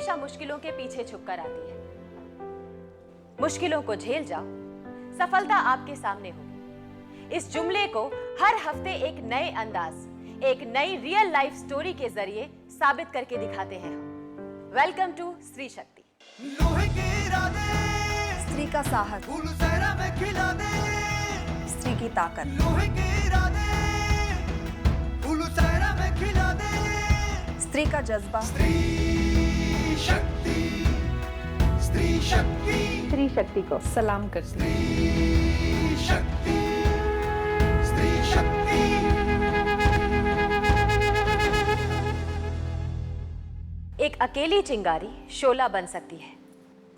हमेशा मुश्किलों के पीछे छुपकर आती है। मुश्किलों को झेल जाओ, सफलता आपके सामने होगी। इस जुमले को हर हफ्ते एक नए अंदाज, एक नई रियल लाइफ स्टोरी के जरिए साबित करके दिखाते हैं हम। वेलकम टू स्त्री शक्ति। लोहे के इरादे, स्त्री का साहस, फूल सहरा में खिला दे। स्त्री की ताकत, लोहे के इरादे, फूल सहरा में खिला दे। स्त्री का जज्बा, स्त्री शक्ति, स्त्री शक्ति, स्त्री शक्ति को सलाम करती है। स्त्री शक्ति, स्त्री शक्ति। एक अकेली चिंगारी शोला बन सकती है,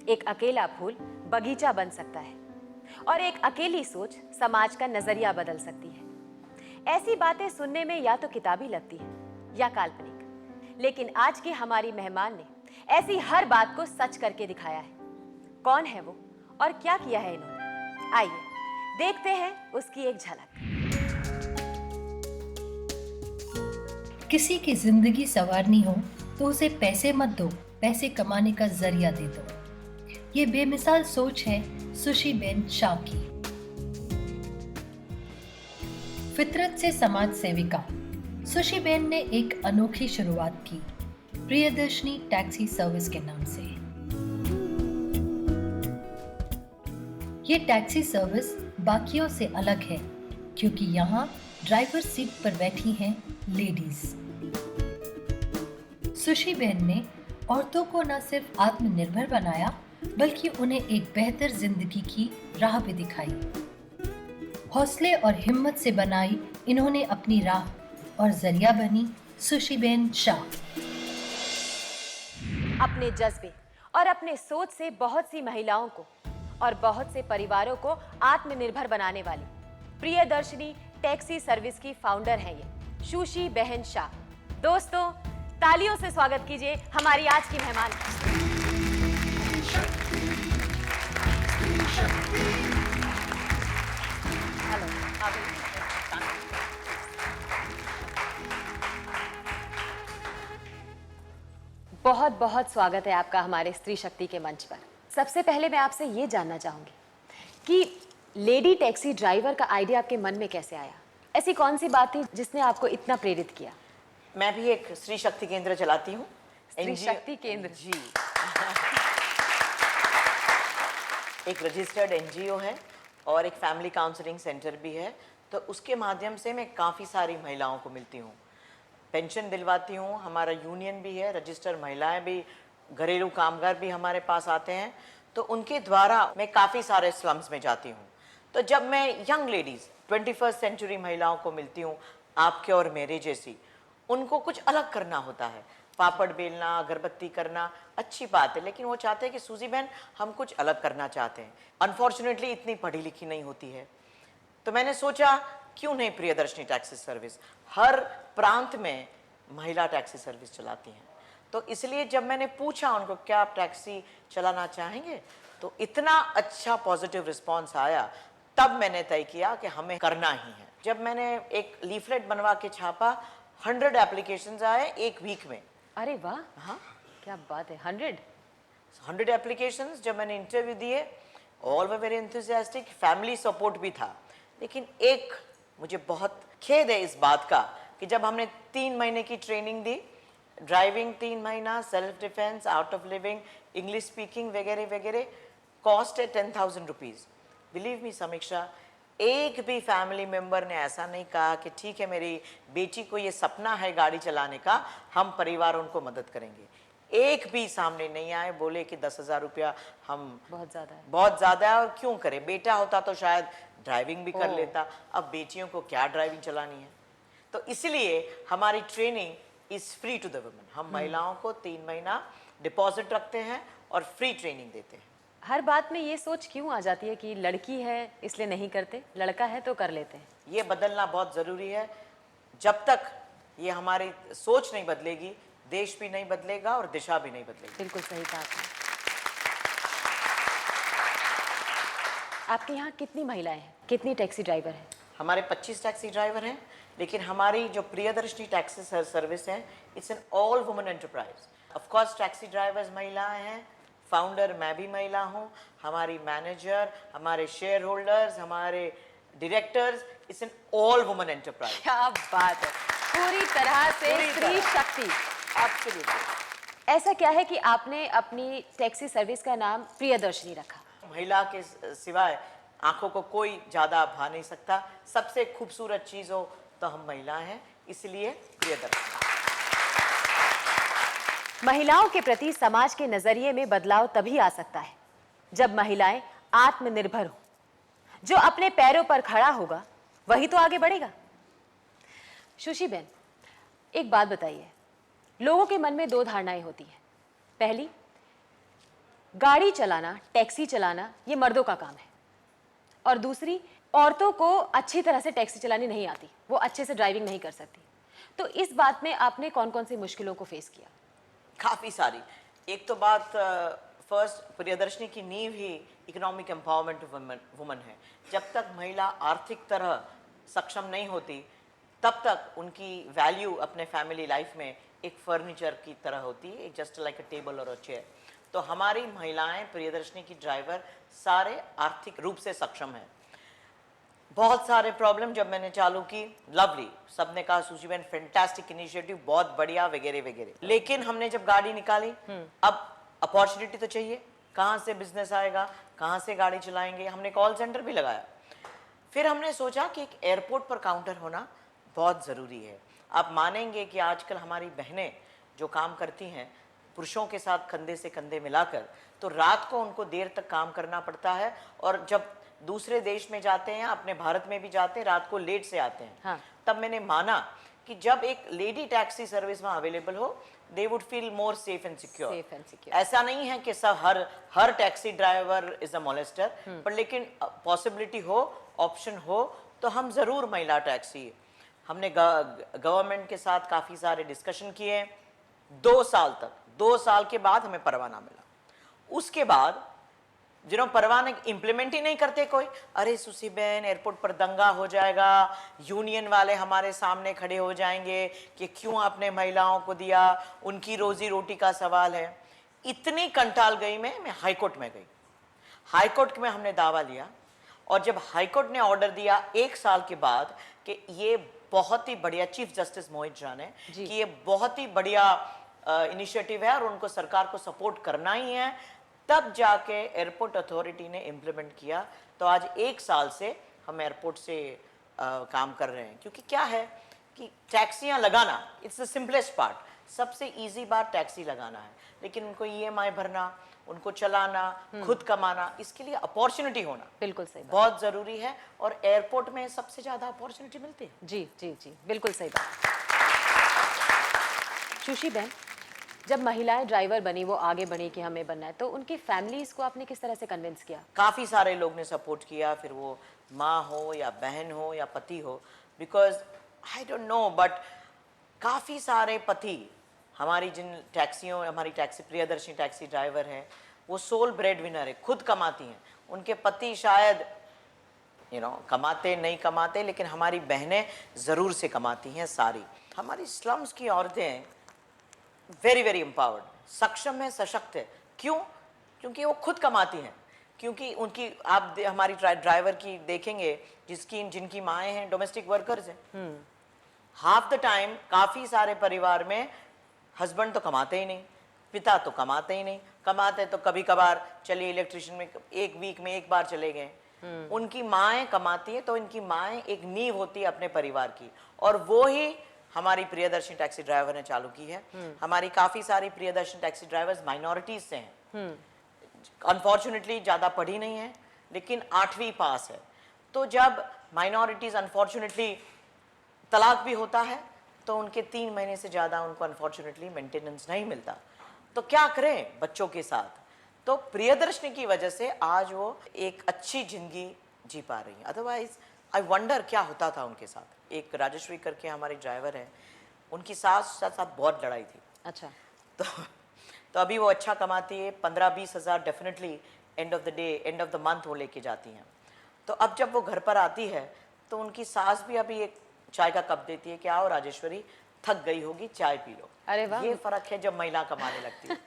एक अकेला फूल बगीचा बन सकता है, और एक अकेली सोच समाज का नजरिया बदल सकती है। ऐसी बातें सुनने में या तो किताबी लगती है या काल्पनिक, लेकिन आज की हमारी मेहमान ने ऐसी हर बात को सच करके दिखाया है। कौन है वो और क्या किया है इन्होंने? आइए देखते हैं उसकी एक झलक। किसी की जिंदगी संवारनी हो तो उसे पैसे मत दो, पैसे कमाने का जरिया दे दो। ये बेमिसाल सोच है सुशीबेन शाह की। फितरत से समाज सेविका सुशीबेन ने एक अनोखी शुरुआत की, प्रियदर्शनी टैक्सी सर्विस के नाम से। ये टैक्सी सर्विस बाकियों से अलग है क्योंकि यहाँ ड्राइवर सीट पर बैठी हैं लेडीज। सुशीबेन ने औरतों को न सिर्फ आत्मनिर्भर बनाया बल्कि उन्हें एक बेहतर जिंदगी की राह भी दिखाई। हौसले और हिम्मत से बनाई इन्होंने अपनी राह और जरिया बनी सुशीबेन शाह। अपने जज्बे और अपने सोच से बहुत सी महिलाओं को और बहुत से परिवारों को आत्मनिर्भर बनाने वाली प्रियदर्शनी टैक्सी सर्विस की फाउंडर हैं ये सुशीबेन शाह। दोस्तों, तालियों से स्वागत कीजिए हमारी आज की मेहमान। हेलो, बहुत बहुत स्वागत है आपका हमारे स्त्री शक्ति के मंच पर। सबसे पहले मैं आपसे ये जानना चाहूंगी कि लेडी टैक्सी ड्राइवर का आइडिया आपके मन में कैसे आया? ऐसी कौन सी बात थी जिसने आपको इतना प्रेरित किया? मैं भी एक स्त्री शक्ति केंद्र चलाती हूँ। स्त्री शक्ति केंद्र जी एक रजिस्टर्ड एनजीओ है और एक फैमिली काउंसलिंग सेंटर भी है। तो उसके माध्यम से मैं काफ़ी सारी महिलाओं को मिलती हूँ, पेंशन दिलवाती हूँ। हमारा यूनियन भी है, रजिस्टर्ड महिलाएं भी, घरेलू कामगार भी हमारे पास आते हैं। तो उनके द्वारा मैं काफ़ी सारे स्लम्स में जाती हूँ। तो जब मैं यंग लेडीज़ 21st सेंचुरी महिलाओं को मिलती हूँ, आपके और मेरे जैसी, उनको कुछ अलग करना होता है। पापड़ बेलना, अगरबत्ती करना अच्छी बात है, लेकिन वो चाहते हैं कि सूजी बहन हम कुछ अलग करना चाहते हैं। अनफॉर्चुनेटली इतनी पढ़ी लिखी नहीं होती है। तो मैंने सोचा क्यों नहीं प्रियदर्शनी टैक्सी सर्विस, हर प्रांत में महिला टैक्सी सर्विस चलाती हैं। तो इसलिए जब मैंने पूछा उनको क्या आप टैक्सी चलाना चाहेंगे, तो इतना अच्छा पॉजिटिव रिस्पॉन्स आया। तब मैंने तय किया कि हमें करना ही है। जब मैंने एक लीफलेट बनवा के छापा, 100 एप्लीकेशंस आए एक वीक में। अरे वाह, हाँ, क्या बात है। 100 एप्लीकेशंस। जब मैंने इंटरव्यू दिए, all were very enthusiastic, family support भी था। लेकिन एक मुझे बहुत खेद है इस बात का कि जब हमने 3 महीने की ट्रेनिंग दी, ड्राइविंग 3 महीना, self defence, out of living, English speaking वगैरह वगैरह, कॉस्ट है 10,000 रुपीज़। बिलीव मी समीक्षा, एक भी फैमिली मेंबर ने ऐसा नहीं कहा कि ठीक है मेरी बेटी को ये सपना है गाड़ी चलाने का, हम परिवार उनको मदद करेंगे। एक भी सामने नहीं आए, बोले कि 10,000 रुपया हम बहुत ज़्यादा है। बहुत ज़्यादा है और क्यों करें, बेटा होता तो शायद ड्राइविंग भी कर लेता। अब बेटियों को क्या ड्राइविंग चलानी है। तो इसलिए हमारी training is free to the women. हम महिलाओं को 3 महीना डिपॉजिट रखते हैं और फ्री ट्रेनिंग देते हैं। हर बात में ये सोच क्यों आ जाती है कि लड़की है इसलिए नहीं करते, लड़का है तो कर लेते हैं? ये बदलना बहुत ज़रूरी है। जब तक ये हमारी सोच नहीं बदलेगी, देश भी नहीं बदलेगा और दिशा भी नहीं बदलेगी। बिल्कुल सही कहा आपने। आपके यहाँ कितनी महिलाएं हैं, कितनी टैक्सी ड्राइवर हैं? हमारे 25 टैक्सी ड्राइवर हैं, लेकिन हमारी जो प्रियदर्शनी टैक्सी सर्विस है, it's an all women enterprise. Of course taxi drivers महिलाएं हैं, फाउंडर मैं भी महिला हूँ, हमारी मैनेजर, हमारे शेयर होल्डर्स, हमारे directors, it's an all woman enterprise. क्या बात है, पूरी तरह से पूरी स्त्री तरह। शक्ति। एब्सोल्युटली। ऐसा क्या है कि आपने अपनी टैक्सी सर्विस का नाम प्रियदर्शनी रखा? महिला के सिवाय आंखों को कोई ज्यादा भा नहीं सकता। सबसे खूबसूरत चीज हो तो हम महिलाएं हैं, इसलिए प्रियदर्शनी। महिलाओं के प्रति समाज के नजरिए में बदलाव तभी आ सकता है जब महिलाएं आत्मनिर्भर हो। जो अपने पैरों पर खड़ा होगा वही तो आगे बढ़ेगा। सुशी बहन, एक बात बताइए, लोगों के मन में दो धारणाएं होती हैं। पहली, गाड़ी चलाना, टैक्सी चलाना ये मर्दों का काम है, और दूसरी, औरतों को अच्छी तरह से टैक्सी चलानी नहीं आती, वो अच्छे से ड्राइविंग नहीं कर सकती। तो इस बात में आपने कौन कौन सी मुश्किलों को फेस किया? काफी सारी। एक तो बात, फर्स्ट, प्रियदर्शनी की नींव ही इकोनॉमिक एम्पावरमेंट ऑफ वुमन है। जब तक महिला आर्थिक तरह सक्षम नहीं होती तब तक उनकी वैल्यू अपने फैमिली लाइफ में एक फर्नीचर की तरह होती है, जस्ट लाइक अ टेबल और अ चेयर। तो हमारी महिलाएं, प्रियदर्शनी की ड्राइवर, सारे आर्थिक रूप से सक्षम हैं। बहुत सारे प्रॉब्लम जब मैंने चालू की, लवली, सबने कहा सुशी बहन फैंटास्टिक इनिशिएटिव, बहुत बढ़िया वगैरह वगैरह। लेकिन हमने जब गाड़ी निकाली, अब अपॉर्चुनिटी तो चाहिए, कहाँ से बिजनेस आएगा, कहाँ से गाड़ी चलाएंगे। हमने कॉल सेंटर भी लगाया। फिर हमने सोचा कि एक एयरपोर्ट पर काउंटर होना बहुत ज़रूरी है। आप मानेंगे कि आजकल हमारी बहनें जो काम करती हैं पुरुषों के साथ कंधे से कंधे मिलाकर, तो रात को उनको देर तक काम करना पड़ता है, और जब दूसरे देश में जाते हैं, अपने भारत में भी जाते हैं, रात को लेट से आते हैं। हाँ। तब मैंने माना कि जब एक लेडी टैक्सी सर्विस वहाँ अवेलेबल हो, they would feel more safe and secure. Safe and secure. ऐसा नहीं है कि सब हर taxi driver is a molester, पर लेकिन पॉसिबिलिटी हो, ऑप्शन हो, तो हम जरूर महिला टैक्सी। हमने गवर्नमेंट के साथ काफी सारे डिस्कशन किए 2 साल तक। 2 साल के बाद हमें परवाना मिला। उसके बाद जिन्होंने परवाना इम्प्लीमेंट ही नहीं करते कोई, अरे सुशी बहन एयरपोर्ट पर दंगा हो जाएगा, यूनियन वाले हमारे सामने खड़े हो जाएंगे कि क्यों आपने महिलाओं को दिया, उनकी रोजी रोटी का सवाल है। इतनी कंटाल गई मैं हाई कोर्ट में गई। हाई कोर्ट में हमने दावा लिया, और जब हाई कोर्ट ने ऑर्डर दिया 1 साल के बाद कि ये बहुत ही बढ़िया, चीफ जस्टिस मोहित झा ने, कि ये बहुत ही बढ़िया इनिशिएटिव है और उनको सरकार को सपोर्ट करना ही है, तब जाके एयरपोर्ट अथॉरिटी ने इम्प्लीमेंट किया। तो आज 1 साल से हम एयरपोर्ट से काम कर रहे हैं। क्योंकि क्या है कि टैक्सियां लगाना, इट्स द सिंपलेस्ट पार्ट, सबसे इजी बात टैक्सी लगाना है, लेकिन उनको ईएमआई भरना, उनको चलाना, खुद कमाना, इसके लिए अपॉर्चुनिटी होना बिल्कुल सही बात। बहुत जरूरी है, और एयरपोर्ट में सबसे ज्यादा अपॉर्चुनिटी मिलती है। जी जी जी, बिल्कुल सही बात। सुशी बहन, जब महिलाएं ड्राइवर बनी, वो आगे बढ़ी कि हमें बनना है, तो उनकी फैमिलीज को आपने किस तरह से कन्विंस किया? काफ़ी सारे लोग ने सपोर्ट किया, फिर वो माँ हो या बहन हो या पति हो, because I don't know, but काफ़ी सारे पति, हमारी जिन टैक्सियों, हमारी टैक्सी प्रियदर्शनी टैक्सी ड्राइवर है, वो सोल ब्रेड विनर है, खुद कमाती हैं। उनके पति शायद कमाते नहीं कमाते, लेकिन हमारी बहनें ज़रूर से कमाती हैं सारी। हमारी स्लम्स की औरतें वेरी वेरी एम्पावर्ड, सक्षम है, सशक्त है। क्यों? क्योंकि वो खुद कमाती हैं। क्योंकि उनकी, आप हमारी ड्राइवर की देखेंगे, जिनकी माएँ हैं डोमेस्टिक वर्कर्स हैं। हाफ द टाइम काफ़ी सारे परिवार में हस्बैंड तो कमाते ही नहीं, पिता तो कमाते ही नहीं, कमाते तो कभी कभार चलिए इलेक्ट्रिशियन में 1 वीक में 1 बार चले गए। उनकी माएँ कमाती हैं, तो इनकी माएँ एक नींव होती है अपने परिवार की, और वो ही हमारी प्रियदर्शनी टैक्सी ड्राइवर ने चालू की है। हमारी काफ़ी सारी प्रियदर्शनी टैक्सी ड्राइवर्स माइनॉरिटीज से हैं, अनफॉर्चुनेटली ज़्यादा पढ़ी नहीं है, लेकिन 8वीं पास है। तो जब माइनॉरिटीज अनफॉर्चुनेटली तलाक भी होता है, तो उनके 3 महीने से ज़्यादा उनको अनफॉर्चुनेटली मेंटेनेंस नहीं मिलता। तो क्या करें बच्चों के साथ? तो प्रियदर्शनी की वजह से आज वो एक अच्छी जिंदगी जी पा रही है। अदरवाइज आई वंडर क्या होता था उनके साथ। एक राजश्री करके हमारी ड्राइवर है, उनकी सास साथ बहुत लड़ाई थी। अच्छा। तो अभी वो अच्छा कमाती है, 15-20 हज़ार definitely end of the day, end of the month वो लेके जाती हैं। तो अब जब वो घर पर आती है, तो उनकी सास भी अभी एक चाय का कप देती है कि आओ राजेश्वरी, थक गई होगी, चाय पी लो। अरे वाह। ये फर्क है जब महिला कमाने लगती है।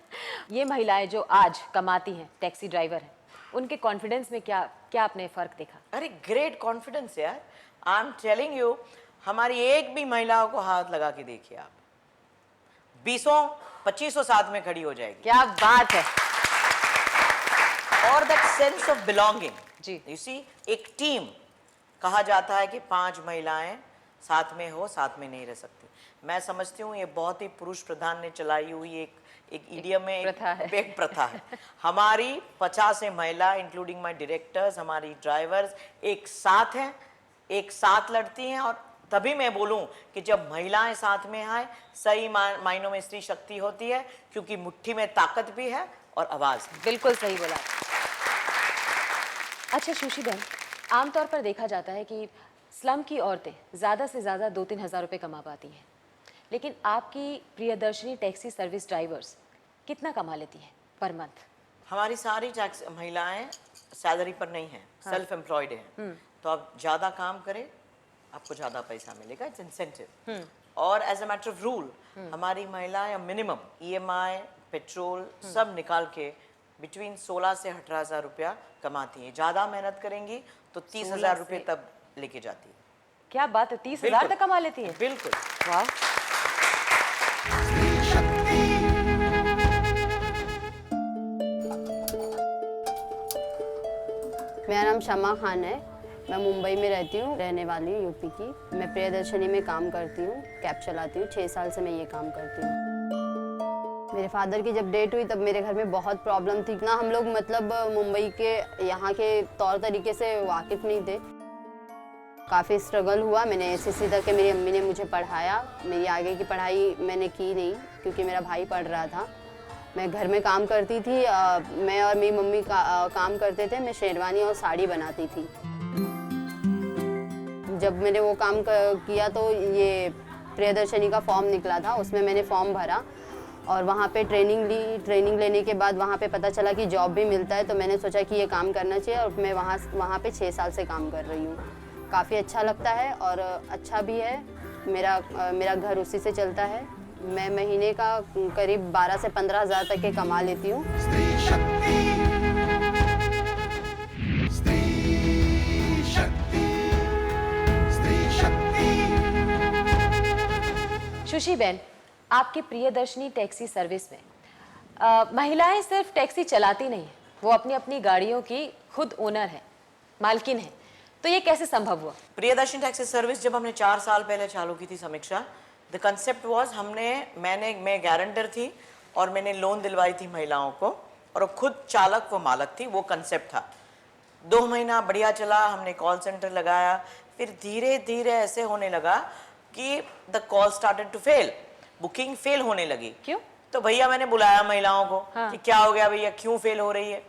ये महिलाएं जो आज कमाती हैं, टैक्सी ड्राइवर हैं, उनके कॉन्फिडेंस में क्या क्या आपने फर्क देखा? अरे ग्रेट कॉन्फिडेंस यार, आई एम टेलिंग यू, हमारी एक भी महिलाओं को हाथ लगा के देखिए आप, 20-25 साथ में खड़ी हो जाएगी। क्या बात है। और that sense of belonging ji. You see, एक टीम, कहा जाता है कि 5 महिलाएं साथ में हो, साथ में नहीं रह सकती। मैं समझती हूँ ये बहुत ही पुरुष प्रधान ने चलाई हुई एक इडियम में एक प्रथा है। हमारी 50 महिला इंक्लूडिंग माय डायरेक्टर्स, हमारी ड्राइवर्स एक साथ हैं, एक साथ लड़ती हैं। और तभी मैं बोलूं कि जब महिलाएं साथ में आए, सही मायनों में स्त्री शक्ति होती है, क्योंकि मुट्ठी में ताकत भी है और आवाज भी। बिल्कुल सही बोला। अच्छा सुशी बहन, आमतौर पर देखा जाता है कि स्लम की औरतें ज़्यादा से ज़्यादा 2-3 हज़ार रुपये कमा पाती हैं, लेकिन आपकी प्रियदर्शनी टैक्सी सर्विस ड्राइवर्स कितना कमा लेती हैं पर मंथ? हमारी सारी टैक्सी महिलाएं सैलरी पर नहीं है, सेल्फ एम्प्लॉयड हैं। तो आप ज़्यादा काम करें, आपको ज़्यादा पैसा मिलेगा, इट्स इंसेंटिव। और as a matter of rule हमारी महिलाएं मिनिमम EMI, पेट्रोल सब निकाल के बिटवीन 16 से 18,000 रुपया कमाती हैं। ज़्यादा मेहनत करेंगी तो 30,000 रुपये तब लेके जाती है। क्या बात है, 30,000 तक कमा लेती हैं? बिल्कुल। वाह। मेरा नाम शमा खान है, मैं मुंबई में रहती हूँ, रहने वाली हूँ यूपी की। मैं प्रियदर्शनी में काम करती हूँ, कैब चलाती हूँ, 6 साल से मैं ये काम करती हूँ। मेरे फादर की जब डेट हुई तब मेरे घर में बहुत प्रॉब्लम थी ना, हम लोग मतलब मुंबई के यहाँ के तौर तरीके से वाकिफ़ नहीं थे। काफ़ी स्ट्रगल हुआ, मैंने SSC तक के मेरी अम्मी ने मुझे पढ़ाया। मेरी आगे की पढ़ाई मैंने की नहीं क्योंकि मेरा भाई पढ़ रहा था। मैं घर में काम करती थी, मैं और मेरी मम्मी काम करते थे। मैं शेरवानी और साड़ी बनाती थी। जब मैंने वो काम किया तो ये प्रियदर्शनी का फॉर्म निकला था, उसमें मैंने फॉर्म भरा और वहाँ पे ट्रेनिंग ली। ट्रेनिंग लेने के बाद वहाँ पे पता चला कि जॉब भी मिलता है, तो मैंने सोचा कि ये काम करना चाहिए और मैं वहाँ पे 6 साल से काम कर रही हूँ। काफ़ी अच्छा लगता है और अच्छा भी है। मेरा घर उसी से चलता है। मैं महीने का करीब 12 से 15 हज़ार तक के कमा लेती हूँ। स्त्री शक्ति, स्त्री शक्ति, स्त्री शक्ति। सुशी बहन, आपकी प्रियदर्शनी टैक्सी सर्विस में महिलाएं सिर्फ टैक्सी चलाती नहीं, वो अपनी अपनी गाड़ियों की खुद ओनर है, मालकिन है। तो ये कैसे संभव हुआ? प्रियदर्शनी टैक्सी सर्विस जब हमने 4 साल पहले चालू की थी समीक्षा, द कंसेप्ट वाज मैं गारंटर थी और मैंने लोन दिलवाई थी महिलाओं को और वो खुद चालक वो मालक थी, वो कंसेप्ट था। 2 महीना बढ़िया चला, हमने कॉल सेंटर लगाया, फिर धीरे धीरे ऐसे होने लगा कि the call started to fail, booking fail होने लगी। क्यों? तो भैया मैंने बुलाया महिलाओं को कि क्या हो गया भैया, क्यों फेल हो रही है?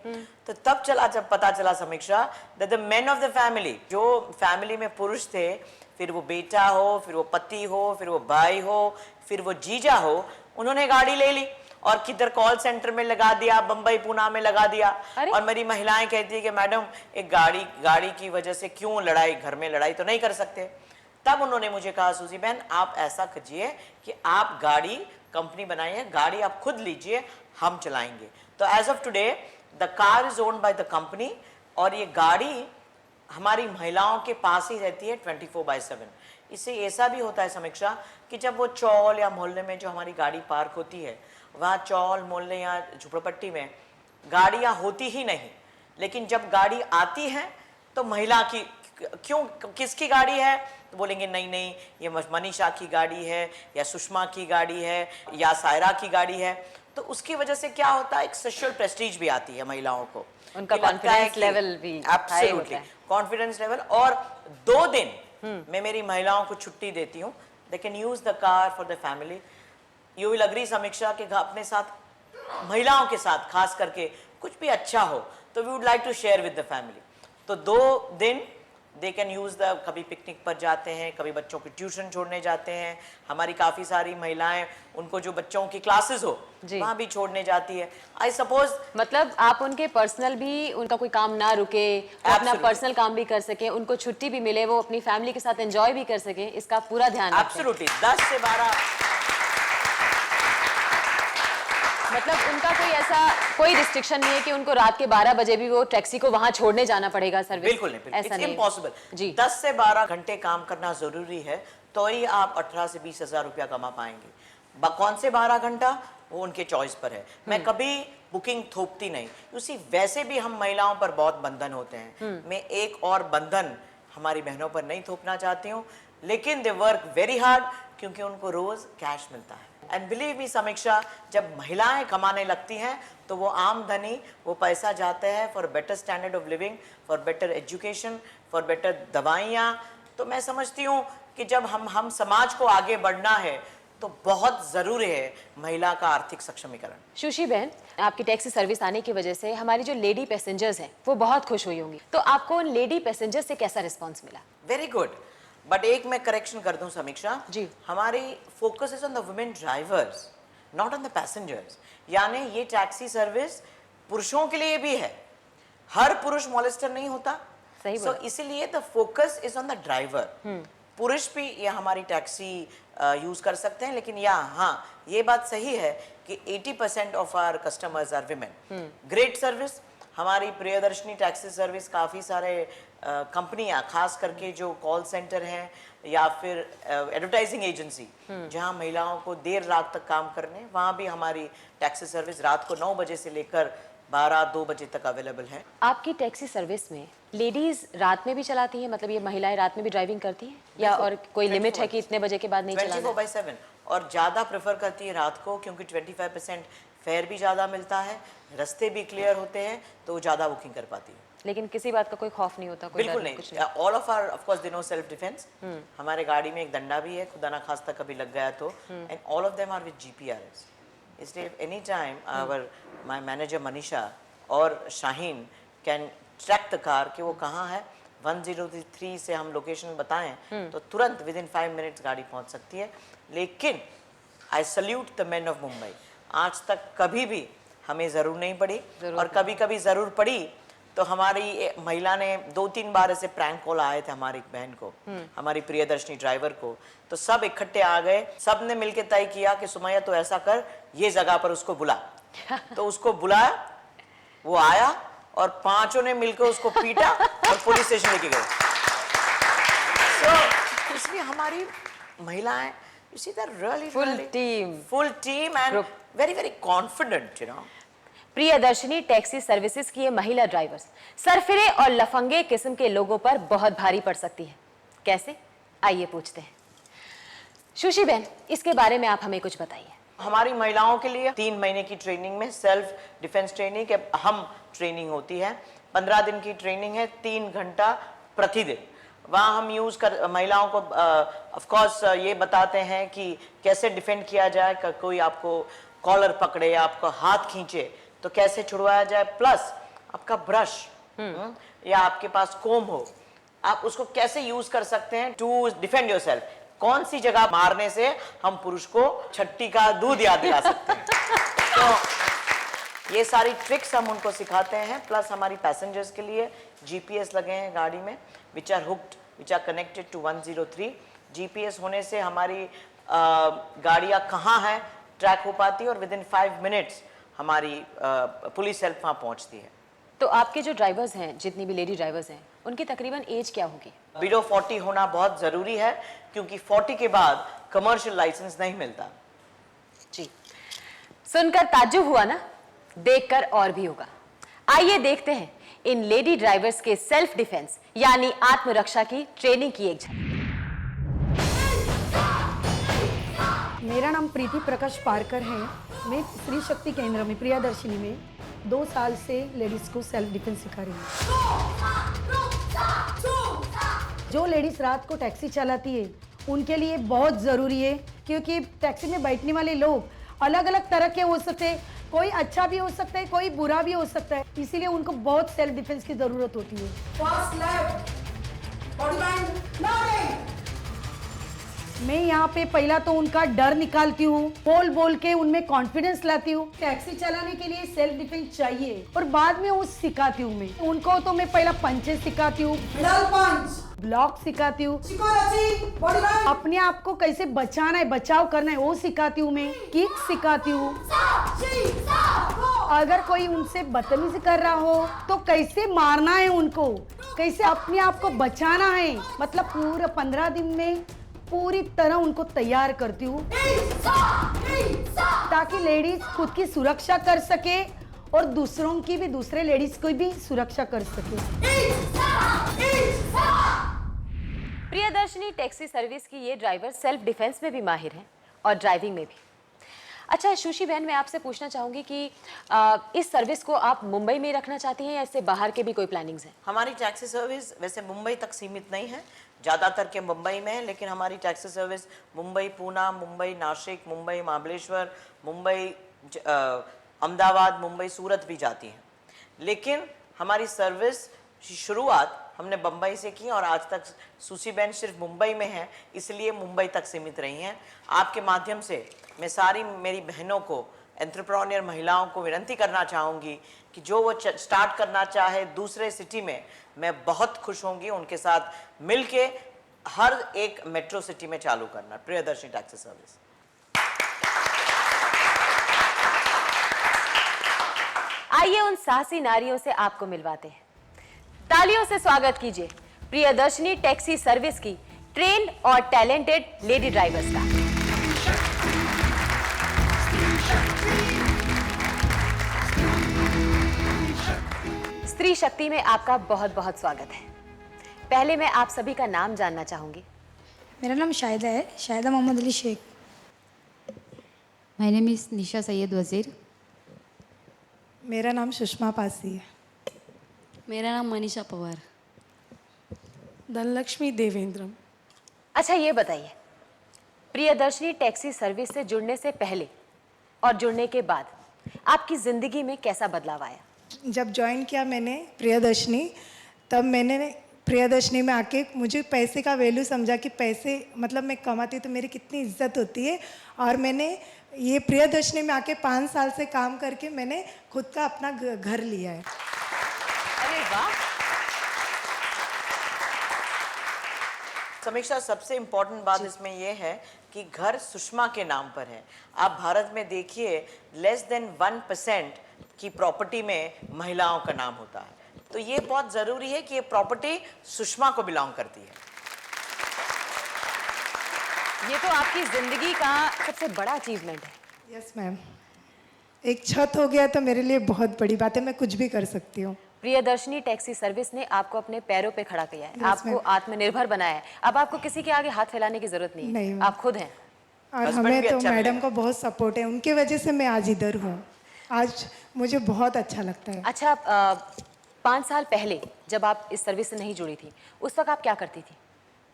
तो तब जब पता चला समीक्षा that the men of the family, जो फैमिली में पुरुष थे, फिर वो बेटा हो, फिर वो पति हो, फिर वो भाई हो, फिर वो जीजा हो, उन्होंने गाड़ी ले ली और किधर कॉल सेंटर में लगा दिया, बंबई पूना में लगा दिया। और मेरी महिलाएं कहती है कि मैडम एक गाड़ी की वजह से क्यों लड़ाई, घर में लड़ाई तो नहीं कर सकते। तब उन्होंने मुझे कहा सूजी बहन आप ऐसा कीजिए कि आप गाड़ी कंपनी बनाइए, गाड़ी आप खुद लीजिए, हम चलाएंगे। तो as of today the car is owned by the company और ये गाड़ी हमारी महिलाओं के पास ही रहती है 24/7। इससे ऐसा भी होता है समीक्षा कि जब वो चौल या मोहल्ले में जो हमारी गाड़ी पार्क होती है, वहाँ चौल मोहल्ले या झुपड़पट्टी में गाड़ियाँ होती ही नहीं, लेकिन जब गाड़ी आती है तो महिला की क्यों, किसकी गाड़ी है तो बोलेंगे नहीं ये मनीषा की गाड़ी है या सुषमा की गाड़ी है या सायरा की गाड़ी है। तो उसकी वजह से क्या होता है, एक सोशल प्रेस्टीज भी आती है महिलाओं को, उनका कॉन्फिडेंस लेवल भी एब्सोल्युटली कॉन्फिडेंस लेवल। और 2 दिन मैं मेरी महिलाओं को छुट्टी देती हूँ, दे can use the car for the family. You will agree समीक्षा के अपने साथ महिलाओं के साथ खास करके कुछ भी अच्छा हो तो we would like to share with the family. तो 2 दिन दे कैन यूज द, कभी पिकनिक पर जाते हैं, कभी बच्चों की ट्यूशन छोड़ने जाते हैं। हमारी काफ़ी सारी महिलाएं उनको जो बच्चों की क्लासेस हो वहाँ भी छोड़ने जाती है। आई सपोज मतलब आप उनके पर्सनल भी, उनका कोई काम ना रुके, अपना पर्सनल काम भी कर सके, उनको छुट्टी भी मिले, वो अपनी फैमिली के साथ एंजॉय भी कर सके, इसका पूरा ध्यान रखें। एब्सोल्युटली 10 से 12 मतलब उनका कोई रिस्ट्रिक्शन नहीं है कि उनको रात के 12 बजे भी वो टैक्सी को वहां छोड़ने जाना पड़ेगा सर्विस? बिल्कुल नहीं, ऐसा नहीं है। इम्पॉसिबल जी। 10 से 12 घंटे काम करना जरूरी है, तो ही आप 18 से 20 हजार रुपया कमा पाएंगे। कौन से 12 घंटा, वो उनके चॉइस पर है। मैं कभी बुकिंग थोपती नहीं। उसी वैसे भी हम महिलाओं पर बहुत बंधन होते हैं, मैं एक और बंधन हमारी बहनों पर नहीं थोपना चाहती हूँ, लेकिन दे वर्क वेरी हार्ड क्योंकि उनको रोज कैश मिलता है। एंड बिलीव मी समीक्षा, जब महिलाएं कमाने लगती हैं तो वो आमदनी, वो पैसा जाते हैं for better standard of living, for better education, for better दवाइयाँ। तो मैं समझती हूँ कि जब हम समाज को आगे बढ़ना है तो बहुत जरूरी है महिला का आर्थिक सक्षमीकरण। सुशी बहन, आपकी टैक्सी सर्विस आने की वजह से हमारी जो लेडी पैसेंजर्स हैं वो बहुत खुश हुई होंगी, तो आपको उन लेडी पैसेंजर्स से कैसा रिस्पांस मिला? वेरी गुड, बट एक मैं करेक्शन कर दूं समीक्षा जी। हमारी focus is on the women drivers, not on the passengers. यानी ये टैक्सी सर्विस पुरुषों के लिए भी है, हर पुरुष मॉलेस्टर नहीं होता। सही सो इसीलिए the focus is on the driver. पुरुष भी ये हमारी टैक्सी यूज कर सकते हैं, लेकिन हाँ, ये बात सही है कि 80% of our customers are women. Great service. हमारी प्रियदर्शनी टैक्सी सर्विस काफ़ी सारे कंपनियां, खास करके जो कॉल सेंटर हैं या फिर एडवर्टाइजिंग एजेंसी जहां महिलाओं को देर रात तक काम करने, वहां भी हमारी टैक्सी सर्विस रात को 9 बजे से लेकर 12-2 बजे तक अवेलेबल है। आपकी टैक्सी सर्विस में लेडीज रात में भी चलाती हैं, मतलब ये महिलाएं रात में भी ड्राइविंग करती हैं, या और कोई लिमिट है कि इतने बजे के बाद नहीं चलाना? 24/7, और ज़्यादा प्रेफर करती है रात को, क्योंकि 25% फेयर भी ज़्यादा मिलता है, रास्ते भी क्लियर होते हैं, तो वो ज़्यादा बुकिंग कर पाती है। लेकिन किसी बात का कोई खौफ नहीं होता? कोई बिल्कुल डर, नहीं। कुछ all of hour of course they know self defence. हमारे गाड़ी में एक डंडा भी है, खुदा ना खास्ता कभी लग गया तो, and all of them are with GPRS। इसलिए any time our my manager Manisha और Shaheen can track the car कि वो कहाँ है। 1003 से हम लोकेशन बताएं तो तुरंत विद इन 5 मिनट्स गाड़ी पहुंच सकती है। लेकिन I salute the men of Mumbai, आज तक कभी भी हमें ज़रूर नहीं पड़ी, और कभी कभी ज़रूर पड़ी तो हमारी महिला ने 2-3 बार ऐसे प्रैंक कॉल आए थे हमारी बहन को, हमारी प्रियदर्शनी ड्राइवर को, तो सब इकट्ठे आ गए, सब ने मिलकर तय किया कि सुमैया तो ऐसा कर, ये जगह पर उसको बुला। तो उसको बुलाया, वो आया और 5 ने मिलकर उसको पीटा और पुलिस स्टेशन लेके गए। So, इसलिए हमारी महिलाएं, you see that really full team and very confident, you know। Priyadarshini taxi services की ये महिला ड्राइवर्स सरफिरे और लफंगे किस्म के लोगों पर बहुत भारी पड़ सकती है। कैसे? आइए पूछते हैं। सुशी बहन, इसके बारे में आप हमें कुछ बताइए। हमारी महिलाओं के लिए 3 महीने की ट्रेनिंग में सेल्फ डिफेंस ट्रेनिंग के अहम ट्रेनिंग होती है। 15 दिन की ट्रेनिंग है, 3 घंटा प्रतिदिन। वहाँ हम महिलाओं को ऑफ कोर्स ये बताते हैं कि कैसे डिफेंड किया जाए, कोई आपको कॉलर पकड़े, आपका हाथ खींचे तो कैसे छुड़वाया जाए, प्लस आपका ब्रश या आपके पास कोम हो, आप उसको कैसे यूज कर सकते हैं टू डिफेंड योरसेल्फ। कौन सी जगह मारने से हम पुरुष को छट्टी का दूध याद दिला सकते हैं। तो ये सारी ट्रिक्स हम उनको सिखाते हैं। प्लस हमारी पैसेंजर्स के लिए GPS लगे हैं गाड़ी में, which are hooked, which are connected to 103। GPS होने से हमारी गाड़ियाँ कहाँ हैं ट्रैक हो पाती है, और विद इन 5 मिनट्स हमारी पुलिस हेल्प वहाँ पहुँचती है। तो आपके जो ड्राइवर्स हैं, जितनी भी लेडी ड्राइवर्स हैं, उनकी तकरीबन एज क्या होगी? बिलो 40 होना बहुत ज़रूरी है, क्योंकि 40 के बाद कमर्शियल लाइसेंस नहीं मिलता। जी, सुनकर ताज्जुब हुआ ना, देखकर और भी होगा। आइए देखते हैं इन लेडी ड्राइवर्स के सेल्फ डिफेंस यानी आत्मरक्षा की ट्रेनिंग की एक झलक। मेरा नाम प्रीति प्रकाश पारकर है। मैं स्त्री शक्ति केंद्र में प्रियदर्शनी में 2 साल से लेडीज़ को सेल्फ डिफेंस सिखा रही हूँ। जो लेडीज़ रात को टैक्सी चलाती है उनके लिए बहुत ज़रूरी है, क्योंकि टैक्सी में बैठने वाले लोग अलग अलग तरह के हो सकते हैं, कोई अच्छा भी हो सकता है, कोई बुरा भी हो सकता है, इसीलिए उनको बहुत सेल्फ डिफेंस की ज़रूरत होती है। मैं यहाँ पे पहला तो उनका डर निकालती हूँ, बोल बोल के उनमें कॉन्फिडेंस लाती हूँ। टैक्सी चलाने के लिए सेल्फ डिफेंस चाहिए, और बाद में वो सिखाती हूँ। मैं उनको तो मैं पहला पंचेस सिखाती हूँ, ब्लॉक सिखाती हूँ, अपने आप को कैसे बचाना है, बचाव करना है वो सिखाती हूँ मैं, किक सिखाती हूँ। अगर कोई उनसे बदतमीजी कर रहा हो तो कैसे मारना है उनको, कैसे अपने आप को बचाना है, मतलब पूरा 15 दिन में पूरी तरह उनको तैयार करती हूँ ताकि लेडीज खुद की सुरक्षा कर सके और दूसरों की भी, दूसरे लेडीज को भी सुरक्षा कर सके। प्रियदर्शनी टैक्सी सर्विस की ये ड्राइवर सेल्फ डिफेंस में भी माहिर हैं और ड्राइविंग में भी। अच्छा सुशी बहन, मैं आपसे पूछना चाहूंगी कि इस सर्विस को आप मुंबई में रखना चाहती हैं या इससे बाहर के भी कोई प्लानिंग्स हैं? हमारी टैक्सी सर्विस वैसे मुंबई तक सीमित नहीं है, ज़्यादातर के मुंबई में है, लेकिन हमारी टैक्सी सर्विस मुंबई पूना, मुंबई नासिक, मुंबई महाबलेश्वर, मुंबई अहमदाबाद, मुंबई सूरत भी जाती है। लेकिन हमारी सर्विस की शुरुआत हमने बम्बई से की और आज तक सुशी बहन सिर्फ मुंबई में है, इसलिए मुंबई तक सीमित रही हैं। आपके माध्यम से मैं सारी मेरी बहनों को, एंटरप्रेन्योर महिलाओं को विनती करना चाहूँगी कि जो वो स्टार्ट करना चाहे दूसरे सिटी में, मैं बहुत खुश होंगी उनके साथ मिलके हर एक मेट्रो सिटी में चालू करना प्रियदर्शनी टैक्सी सर्विस। आइए उन साहसी नारियों से आपको मिलवाते हैं। तालियों से स्वागत कीजिए प्रियदर्शनी टैक्सी सर्विस की ट्रेन्ड और टैलेंटेड लेडी ड्राइवर्स का। स्त्री शक्ति में आपका बहुत बहुत स्वागत है। पहले मैं आप सभी का नाम जानना चाहूंगी। मेरा नाम शाहिदा है, Shahida Mohammed Ali Shaikh. My name is Nisha Syed Wazir. मेरा नाम सुषमा पासी है। मेरा नाम मनीषा पवार। धनलक्ष्मी देवेंद्रम। अच्छा ये बताइए, प्रियदर्शनी टैक्सी सर्विस से जुड़ने से पहले और जुड़ने के बाद आपकी जिंदगी में कैसा बदलाव आया? जब ज्वाइन किया मैंने प्रियदर्शनी, तब मैंने प्रियदर्शनी में आके मुझे पैसे का वैल्यू समझा कि पैसे मतलब मैं कमाती तो मेरी कितनी इज्जत होती है। और मैंने ये प्रियदर्शनी में आके 5 साल से काम करके मैंने खुद का अपना घर लिया है। अरे वाह। समीक्षा, सबसे इम्पोर्टेंट बात इसमें यह है कि घर सुषमा के नाम पर है। आप भारत में देखिए लेस देन 1% की प्रॉपर्टी में महिलाओं का नाम होता है, तो ये बहुत ज़रूरी है कि ये प्रॉपर्टी सुषमा को बिलोंग करती है। ये तो आपकी जिंदगी का सबसे बड़ा अचीवमेंट है। यस मैम, एक छत हो गया तो मेरे लिए बहुत बड़ी बात है, मैं कुछ भी कर सकती हूँ। प्रियदर्शनी टैक्सी सर्विस ने आपको अपने पैरों पे खड़ा किया है, Yes, आपको ma'am. आत्मनिर्भर बनाया है। अब आपको किसी के आगे हाथ फैलाने की जरूरत नहीं नहीं, है, ma'am. आप खुद हैं। और Husband हमें भी तो अच्छा मैडम मिलेगा। को बहुत सपोर्ट है, उनके वजह से मैं आज इधर हूँ। आज मुझे बहुत अच्छा लगता है। अच्छा 5 साल पहले जब आप इस सर्विस से नहीं जुड़ी थी, उस वक्त आप क्या करती थी?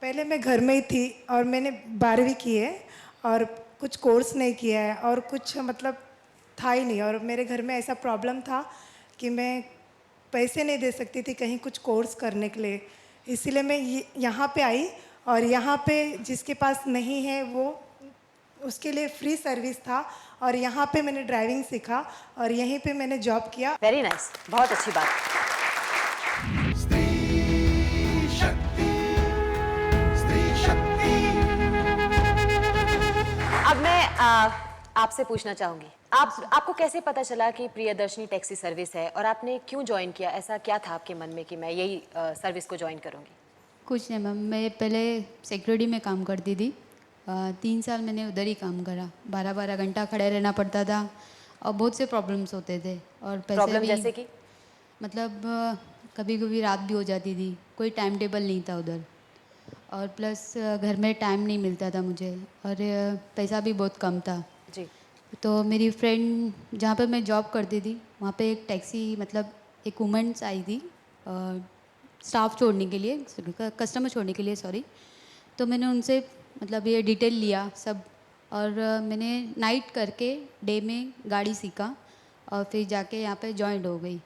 पहले मैं घर में ही थी और मैंने 12वीं की है और कुछ कोर्स नहीं किया है और कुछ मतलब था ही नहीं। और मेरे घर में ऐसा प्रॉब्लम था कि मैं पैसे नहीं दे सकती थी कहीं कुछ कोर्स करने के लिए, इसीलिए मैं यहाँ पे आई। और यहाँ पे जिसके पास नहीं है वो उसके लिए फ्री सर्विस था और यहाँ पे मैंने ड्राइविंग सीखा और यहीं पे मैंने जॉब किया। वेरी नाइस, बहुत अच्छी बात। स्त्री शक्ति। अब मैं आपसे पूछना चाहूंगी, आपको कैसे पता चला कि प्रियदर्शनी टैक्सी सर्विस है और आपने क्यों ज्वाइन किया? ऐसा क्या था आपके मन में कि मैं यही सर्विस को ज्वाइन करूंगी? कुछ नहीं मैम, मैं पहले सिक्योरिटी में काम करती थी। 3 साल मैंने उधर ही काम करा। 12-12 घंटा खड़े रहना पड़ता था और बहुत से प्रॉब्लम्स होते थे। और पैसे प्रॉब्लम भी जैसे कि मतलब कभी कभी रात भी हो जाती थी, कोई टाइम टेबल नहीं था उधर। और प्लस घर में टाइम नहीं मिलता था मुझे और पैसा भी बहुत कम था जी। तो मेरी फ्रेंड जहाँ पे मैं जॉब करती थी वहाँ पे एक टैक्सी मतलब एक वुमेंस आई थी स्टाफ छोड़ने के लिए, कस्टमर छोड़ने के लिए सॉरी। तो मैंने उनसे मतलब ये डिटेल लिया सब और मैंने नाइट करके डे में गाड़ी सीखा और फिर जाके यहाँ पे जॉइंट हो गई।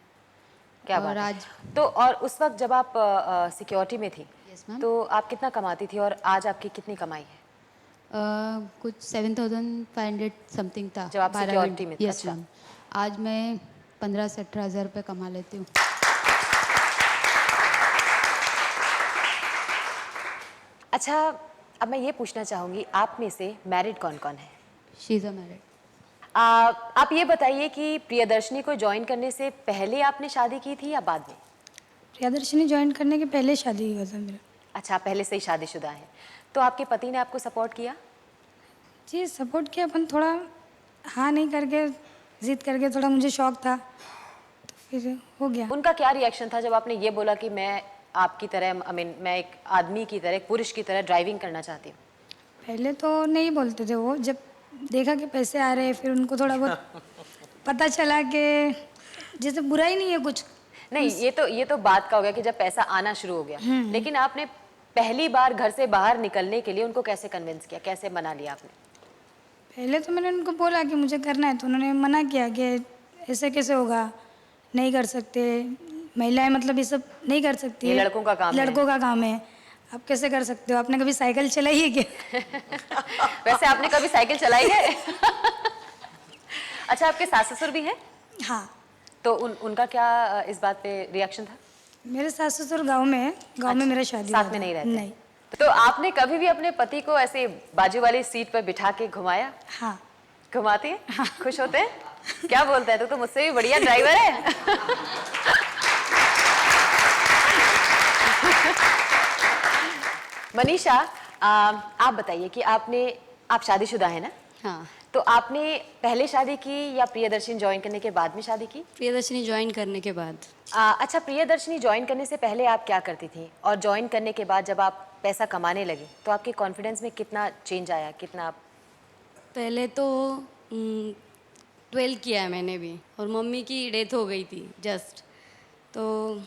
क्या और बात है। आज तो और उस वक्त जब आप सिक्योरिटी में थी मैम। तो आप कितना कमाती थी और आज आपकी कितनी कमाई है? कुछ 7,500 समथिंग था जब आप 12 security घंटे। में थे, यस अच्छा। मैम। आज मैं 15 से 18 हज़ार रुपये कमा लेती हूँ। अच्छा, अब मैं ये पूछना चाहूँगी, आप में से मैरिड कौन कौन है? She is a married. आप ये बताइए कि प्रियदर्शनी को ज्वाइन करने से पहले आपने शादी की थी या बाद में? प्रियदर्शनी ज्वाइन करने के पहले शादी हुआ था मेरा। अच्छा, आप पहले से ही शादीशुदा हैं। तो आपके पति ने आपको सपोर्ट किया? जी सपोर्ट किया, अपन थोड़ा हाँ नहीं करके जिद करके, थोड़ा मुझे शौक था तो फिर हो गया। उनका क्या रिएक्शन था जब आपने ये बोला कि मैं आपकी तरह, आई मीन मैं एक आदमी की तरह, एक पुरुष की तरह ड्राइविंग करना चाहती हूँ? पहले तो नहीं बोलते थे वो, जब देखा कि पैसे आ रहे हैं फिर उनको थोड़ा बहुत पता चला कि जैसे बुरा ही नहीं है कुछ। नहीं, ये तो बात का हो गया कि जब पैसा आना शुरू हो गया, लेकिन आपने पहली बार घर से बाहर निकलने के लिए उनको कैसे कन्विंस किया, कैसे मना लिया आपने? पहले तो मैंने उनको बोला कि मुझे करना है, तो उन्होंने मना किया कि ऐसे कैसे होगा, नहीं कर सकते, महिलाएं मतलब ये सब नहीं कर सकती, ये लड़कों का काम है। लड़कों का काम है, आप कैसे कर सकते हो, आपने कभी साइकिल चलाई है क्या? वैसे आपने कभी साइकिल चलाई है? अच्छा, आपके सास ससुर भी हैं? हाँ, तो उनका क्या इस बात पे रिएक्शन था? मेरे सास ससुर गाँव में है, गाँव में मेरा शादी साथ हुआ में था। नहीं रहते? नहीं। तो आपने कभी भी अपने पति को ऐसे बाजू वाली सीट पर बिठा के घुमाया? हाँ। घुमाती है? हाँ। खुश होते हैं? क्या बोलते हैं, तो मुझसे भी बढ़िया ड्राइवर है। मनीषा, आप बताइए कि आप शादीशुदा है ना? हाँ, तो आपने पहले शादी की या प्रियदर्शनी ज्वाइन करने के बाद में शादी की? प्रियदर्शनी ज्वाइन करने के बाद। अच्छा, प्रियदर्शनी ज्वाइन करने से पहले आप क्या करती थी, और ज्वाइन करने के बाद जब आप पैसा कमाने लगी तो आपके कॉन्फिडेंस में कितना चेंज आया, कितना? पहले तो 12 किया है मैंने भी, और मम्मी की डेथ हो गई थी जस्ट, तो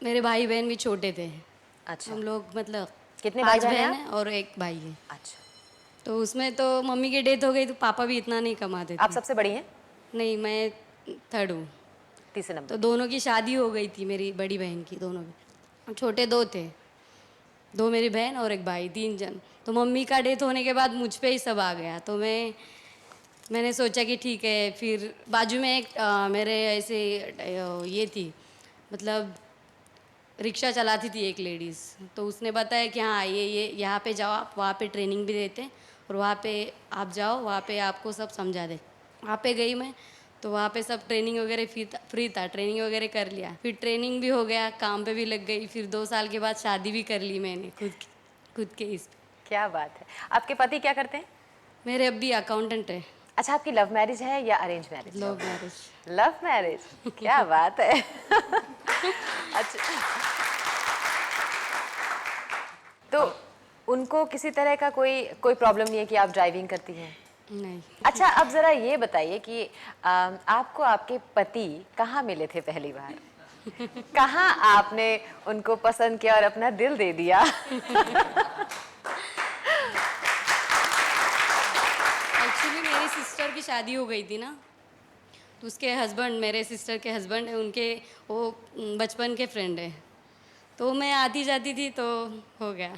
मेरे भाई बहन भी छोटे थे। अच्छा, हम लोग मतलब कितने भाई 5 बहन बहन हैं हैं और एक भाई है। अच्छा, तो उसमें तो मम्मी की डेथ हो गई तो पापा भी इतना नहीं कमाते थे। आप सबसे बड़ी हैं? नहीं, मैं 3rd हूँ। तीसरे नंबर। तो दोनों की शादी हो गई थी, मेरी बड़ी बहन की, दोनों की। छोटे 2 थे, 2 मेरी बहन और एक भाई, 3 जन। तो मम्मी का डेथ होने के बाद मुझ पे ही सब आ गया, तो मैंने सोचा कि ठीक है। फिर बाजू में एक मेरे ऐसे ये थी, मतलब रिक्शा चलाती थी एक लेडीज़, तो उसने बताया कि हाँ ये यहाँ पे जाओ, आप वहाँ पे ट्रेनिंग भी देते हैं, और वहाँ पे आप जाओ, वहाँ पे आपको सब समझा दे। वहाँ पे गई मैं, तो वहाँ पे सब ट्रेनिंग वगैरह फ्री था, ट्रेनिंग वगैरह कर लिया। फिर ट्रेनिंग भी हो गया, काम पे भी लग गई। फिर 2 साल के बाद शादी भी कर ली मैंने खुद के इस पे। क्या बात है। आपके पति क्या करते हैं? मेरे अभी अकाउंटेंट है। अच्छा, आपकी लव मैरिज है या arrange marriage? Love marriage. Love marriage, क्या बात है। अच्छा, तो उनको किसी तरह का कोई प्रॉब्लम नहीं है कि आप ड्राइविंग करती हैं? नहीं। अच्छा, अब जरा ये बताइए कि आपको आपके पति कहाँ मिले थे पहली बार? कहाँ आपने उनको पसंद किया और अपना दिल दे दिया? एक्चुअली मेरी सिस्टर की शादी हो गई थी ना, तो उसके हस्बैंड, मेरे सिस्टर के हस्बैंड है, उनके वो बचपन के फ्रेंड है, तो मैं आती जाती थी तो हो गया।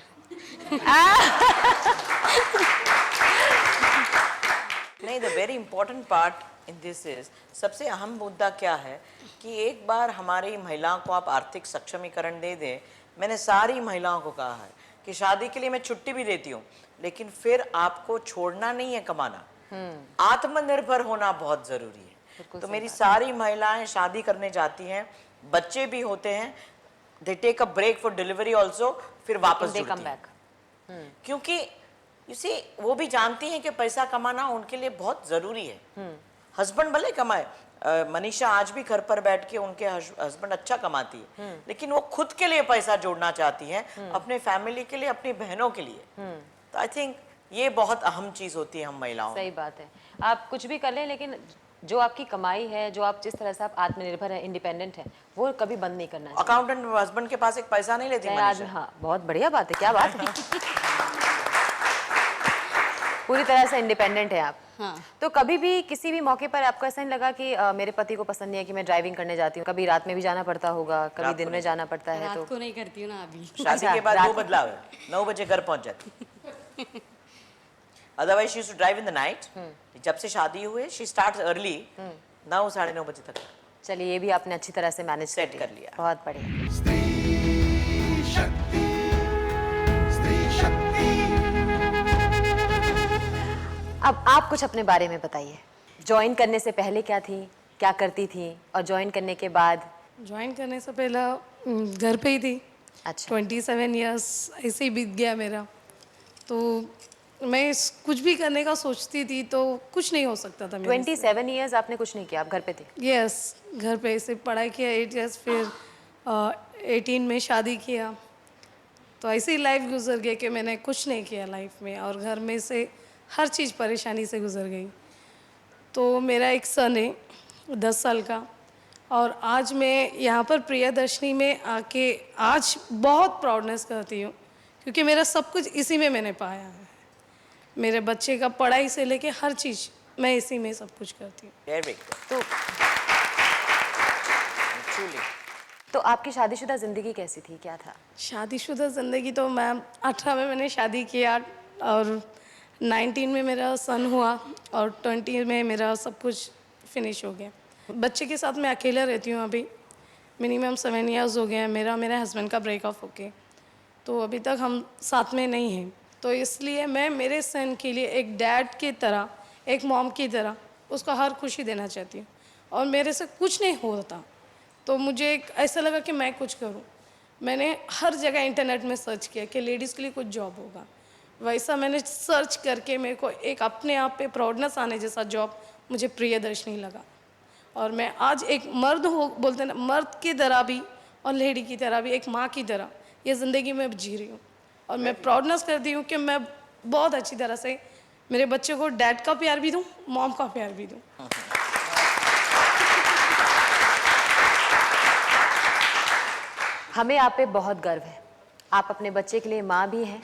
नहीं, the very important part in this is, सबसे अहम मुद्दा क्या है कि एक बार हमारी महिलाओं को आप आर्थिक सक्षमीकरण दे दें। मैंने सारी महिलाओं को कहा है कि शादी के लिए मैं छुट्टी भी देती हूँ, लेकिन फिर आपको छोड़ना नहीं है कमाना, आत्मनिर्भर होना बहुत जरूरी है। तो मेरी सारी महिलाएं शादी करने जाती हैं, बच्चे भी होते हैं, they take a break for delivery also, फिर वापस जुड़ती हैं। क्योंकि यू सी वो भी जानती हैं कि पैसा कमाना उनके लिए बहुत जरूरी है। हस्बैंड भले कमाए, मनीषा आज भी घर पर बैठ के, उनके हस्बैंड अच्छा कमाती है, लेकिन वो खुद के लिए पैसा जोड़ना चाहती है, अपने फैमिली के लिए, अपनी बहनों के लिए। तो आई थिंक ये बहुत अहम चीज होती है हम महिलाओं। सही बात है। आप कुछ भी कर लें, लेकिन जो आपकी कमाई है, जो आप जिस तरह से आप आत्मनिर्भर है, इंडिपेंडेंट है, वो कभी बंद नहीं करना चाहिए। अकाउंटेंट हस्बैंड के पास एक पैसा नहीं लेती मनीषा। हाँ, बहुत बढ़िया बात है, क्या बात है। पूरी तरह से इंडिपेंडेंट है आप। हाँ। तो कभी भी किसी भी मौके पर आपको ऐसा नहीं लगा कि मेरे पति को पसंद नहीं है कि मैं ड्राइविंग करने जाती हूँ? कभी रात में भी जाना पड़ता होगा, कभी दिन में जाना पड़ता है? तो रात को नहीं करती हूँ ना अभी। शादी के बाद 2 बदलाव है, 9 बजे घर पहुंच जाती। Otherwise she used to drive in the night. जब से शादी हुए शी स्टार्ट्स अर्ली, 9 साढ़े 9 बजे तक। चलिए, ये भी आपने अच्छी तरह से मैनेज सेट कर लिया। बहुत बढ़िया। स्त्री शक्ति, अब आप कुछ अपने बारे में बताइए। ज्वाइन करने से पहले क्या थी, क्या करती थी, और ज्वाइन करने के बाद? ज्वाइन करने से पहले घर पे ही थी। अच्छा। 27 इयर्स ऐसे ही बीत गया मेरा। तो मैं कुछ भी करने का सोचती थी तो कुछ नहीं हो सकता था मेरे से। 27 ईयर्स आपने कुछ नहीं किया, आप घर पे थे? यस, घर पे ऐसे पढ़ाई किया 8 इयर्स, फिर 18 में शादी किया। तो ऐसी लाइफ गुजर गई कि मैंने कुछ नहीं किया लाइफ में, और घर में से हर चीज़ परेशानी से गुजर गई। तो मेरा एक सन है 10 साल का, और आज मैं यहाँ पर प्रियदर्शनी में आके आज बहुत प्राउडनेस करती हूँ, क्योंकि मेरा सब कुछ इसी में मैंने पाया है। मेरे बच्चे का पढ़ाई से लेके हर चीज़ मैं इसी में सब कुछ करती हूँ। तो आपकी शादीशुदा ज़िंदगी कैसी थी, क्या था? शादीशुदा ज़िंदगी तो मैम 18 में मैंने शादी किया, और 19 में मेरा सन हुआ, और 20 में मेरा सब कुछ फिनिश हो गया। बच्चे के साथ मैं अकेला रहती हूँ अभी। मिनिमम 7 इयर्स हो गए हैं मेरे हस्बैंड का ब्रेकअप होके, तो अभी तक हम साथ में नहीं हैं। तो इसलिए मैं मेरे सन के लिए एक डैड की तरह, एक मॉम की तरह उसको हर खुशी देना चाहती हूँ, और मेरे से कुछ नहीं होता। तो मुझे ऐसा लगा कि मैं कुछ करूँ। मैंने हर जगह इंटरनेट में सर्च किया कि लेडीज़ के लिए कुछ जॉब होगा। वैसा मैंने सर्च करके मेरे को एक अपने आप पे प्राउडनेस आने जैसा जॉब मुझे प्रियदर्शनी लगा। और मैं आज एक मर्द हो, बोलते ना, मर्द की तरह भी और लेडी की तरह भी, एक माँ की तरह ये ज़िंदगी में जी रही हूँ। और मैं प्राउडनेस करती हूँ कि मैं बहुत अच्छी तरह से मेरे बच्चे को डैड का प्यार भी दूँ, मॉम का प्यार भी दूँ। हमें आप पे बहुत गर्व है। आप अपने बच्चे के लिए माँ भी हैं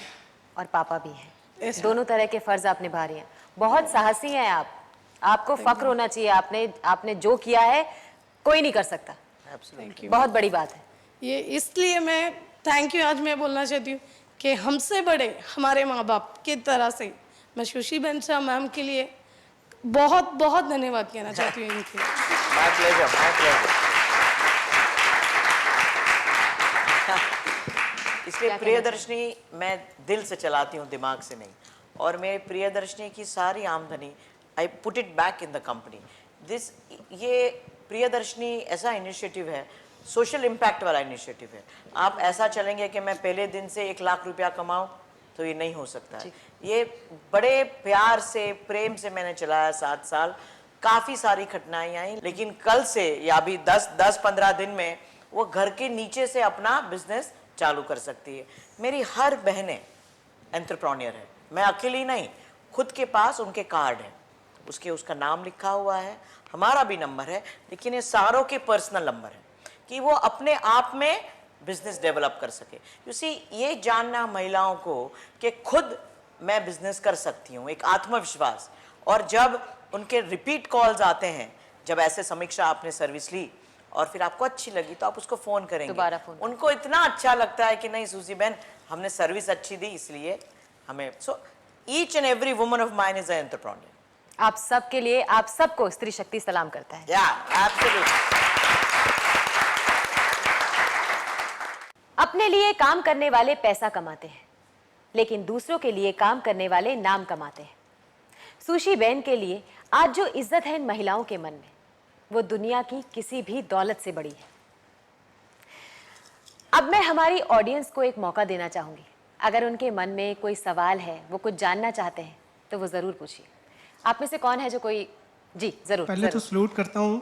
और पापा भी हैं। दोनों तरह के फ़र्ज आप निभा रही हैं। बहुत साहसी हैं आप। आपको फ़ख्र होना चाहिए। आपने जो किया है कोई नहीं कर सकता। बहुत बड़ी बात है ये। इसलिए मैं थैंक यू आज मैं बोलना चाहती हूँ कि हमसे बड़े हमारे माँ बाप की तरह से मैं सुशी बंसा मैम के लिए बहुत बहुत धन्यवाद कहना चाहती हूँ इनके। My pleasure, my pleasure. इसलिए प्रियदर्शनी मैं दिल से चलाती हूँ, दिमाग से नहीं। और मेरे प्रियदर्शनी की सारी आमदनी I put it back in the company. ये प्रियदर्शनी ऐसा इनिशिएटिव है, सोशल इम्पैक्ट वाला इनिशिएटिव है। आप ऐसा चलेंगे कि मैं पहले दिन से 1 लाख रुपया कमाऊँ, तो ये नहीं हो सकता है। ये बड़े प्यार से, प्रेम से मैंने चलाया 7 साल। काफ़ी सारी कठिनाई आई, लेकिन कल से या अभी 10-15 दिन में वो घर के नीचे से अपना बिजनेस चालू कर सकती है। मेरी हर बहनें एंटरप्रेन्योर है। मैं अकेली नहीं, खुद के पास उनके कार्ड है, उसका नाम लिखा हुआ है, हमारा भी नंबर है, लेकिन ये सारों के पर्सनल नंबर है कि वो अपने आप में बिजनेस डेवलप कर सके। यू सी, ये जानना महिलाओं को कि खुद मैं बिजनेस कर सकती हूँ, एक आत्मविश्वास। और जब उनके रिपीट कॉल्स आते हैं, जब ऐसे समीक्षा आपने सर्विस ली और फिर आपको अच्छी लगी, तो आप उसको फ़ोन करेंगे, दोबारा फ़ोन। उनको इतना अच्छा लगता है कि नहीं सूजी बहन, हमने सर्विस अच्छी दी इसलिए हमें। So each and every woman of mine is an entrepreneur. आप सब के लिए, आप सबको स्त्री शक्ति सलाम करता है। या एब्सोल्युटली। अपने लिए काम करने वाले पैसा कमाते हैं, लेकिन दूसरों के लिए काम करने वाले नाम कमाते हैं। सुशी बहन के लिए आज जो इज्जत है इन महिलाओं के मन में, वो दुनिया की किसी भी दौलत से बड़ी है। अब मैं हमारी ऑडियंस को एक मौका देना चाहूंगी। अगर उनके मन में कोई सवाल है, वो कुछ जानना चाहते हैं, तो वो ज़रूर पूछिए। आप में से कौन है जो कोई? जी ज़रूर। पहले तो सलूट करता हूँ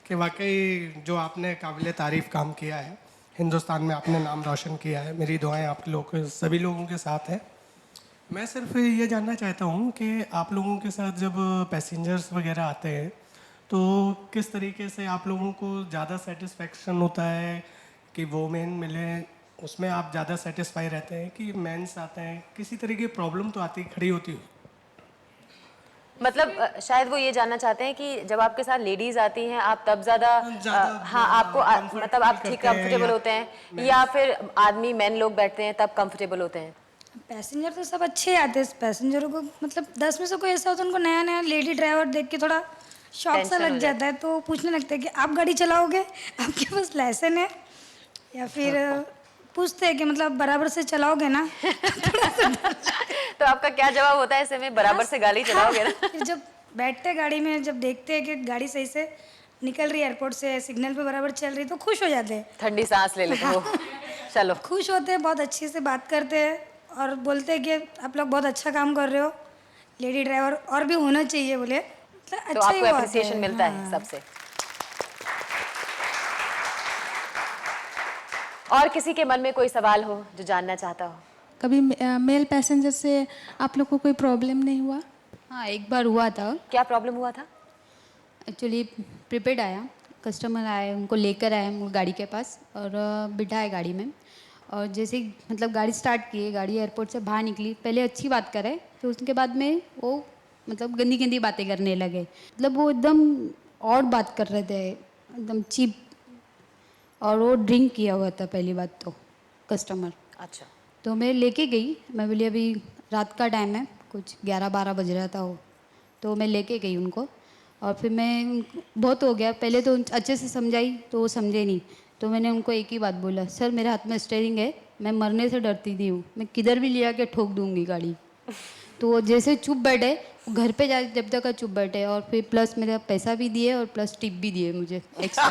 कि वाकई जो आपने काबिल तारीफ़ काम किया है, हिंदुस्तान में आपने नाम रोशन किया है। मेरी दुआएं आप लोग सभी लोगों के साथ हैं। मैं सिर्फ ये जानना चाहता हूँ कि आप लोगों के साथ जब पैसेंजर्स वगैरह आते हैं, तो किस तरीके से आप लोगों को ज़्यादा सेटिस्फेक्शन होता है कि वोमेन मिले, उसमें आप ज़्यादा सेटिस्फाई रहते हैं कि मेंस आते हैं? किसी तरह की प्रॉब्लम तो आती खड़ी होती हो। मतलब शायद वो ये जानना चाहते हैं कि जब आपके साथ लेडीज आती हैं, आप तब ज़्यादा हाँ आपको मतलब आप ठीक कंफर्टेबल होते हैं, या फिर आदमी मैन लोग बैठते हैं तब कंफर्टेबल होते हैं? पैसेंजर तो सब अच्छे आते हैं। पैसेंजरों को मतलब 10 में से कोई ऐसा होता है उनको नया नया लेडी ड्राइवर देख के थोड़ा शौक सा लग जाता है, तो पूछने लगते हैं कि आप गाड़ी चलाओगे, आपके पास लाइसेंस है, या फिर पूछते हैं कि मतलब बराबर से चलाओगे ना। तो आपका क्या जवाब होता है ऐसे में, बराबर से गाड़ी चलाओगे ना? फिर जब बैठते गाड़ी में, जब देखते हैं कि गाड़ी सही से निकल रही है एयरपोर्ट से, सिग्नल पे बराबर चल रही, तो खुश हो जाते हैं। ठंडी सांस ले लेते हो। चलो, खुश होते हैं, बहुत अच्छे से बात करते हैं और बोलते हैं कि आप लोग बहुत अच्छा काम कर रहे हो, लेडी ड्राइवर और भी होना चाहिए बोले। तो अच्छा ही आपको हुआ अप्रिसिएशन है। मिलता है हाँ। सबसे। और किसी के मन में कोई सवाल हो जो जानना चाहता हो? कभी मेल पैसेंजर से आप लोग को कोई प्रॉब्लम नहीं हुआ? हाँ, एक बार हुआ था। क्या प्रॉब्लम हुआ था? एक्चुअली प्रीपेड आया, कस्टमर आए, उनको लेकर आए हम गाड़ी के पास और बिठाए गाड़ी में। और जैसे ही मतलब गाड़ी स्टार्ट की, गाड़ी एयरपोर्ट से बाहर निकली, पहले अच्छी बात करे, फिर उसके बाद में वो मतलब गंदी गंदी बातें करने लगे। मतलब वो एकदम और बात कर रहे थे, एकदम चीप। और वो ड्रिंक किया हुआ था पहली बात तो कस्टमर। अच्छा। तो मैं लेके गई, मैं बोली अभी रात का टाइम है, कुछ 11-12 बज रहा था वो। तो मैं लेके गई उनको और फिर मैं बहुत हो गया, पहले तो अच्छे से समझाई तो वो समझे नहीं। तो मैंने उनको एक ही बात बोला, सर मेरे हाथ में स्टीयरिंग है, मैं मरने से डरती नहीं हूँ, मैं किधर भी ले आके ठोक दूँगी गाड़ी। तो वो जैसे चुप बैठे, घर पे जा जब तक चुप बैठे, और फिर प्लस मेरा पैसा भी दिए और प्लस टिप भी दिए मुझे एक्स्ट्रा।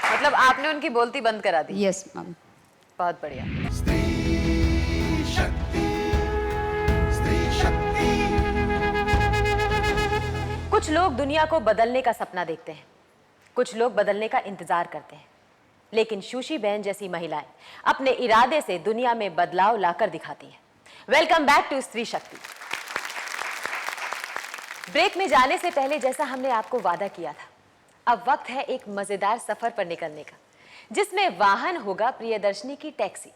मतलब आपने उनकी बोलती बंद करा दी? Yes ma'am. बहुत बढ़िया। स्त्री शक्ति। कुछ लोग दुनिया को बदलने का सपना देखते हैं, कुछ लोग बदलने का इंतजार करते हैं, लेकिन शुशी बहन जैसी महिलाएं अपने इरादे से दुनिया में बदलाव लाकर दिखाती हैं। वेलकम बैक टू स्त्री शक्ति। ब्रेक में जाने से पहले जैसा हमने आपको वादा किया था, अब वक्त है एक मजेदार सफर पर निकलने का, जिसमें वाहन होगा प्रियदर्शनी की टैक्सी,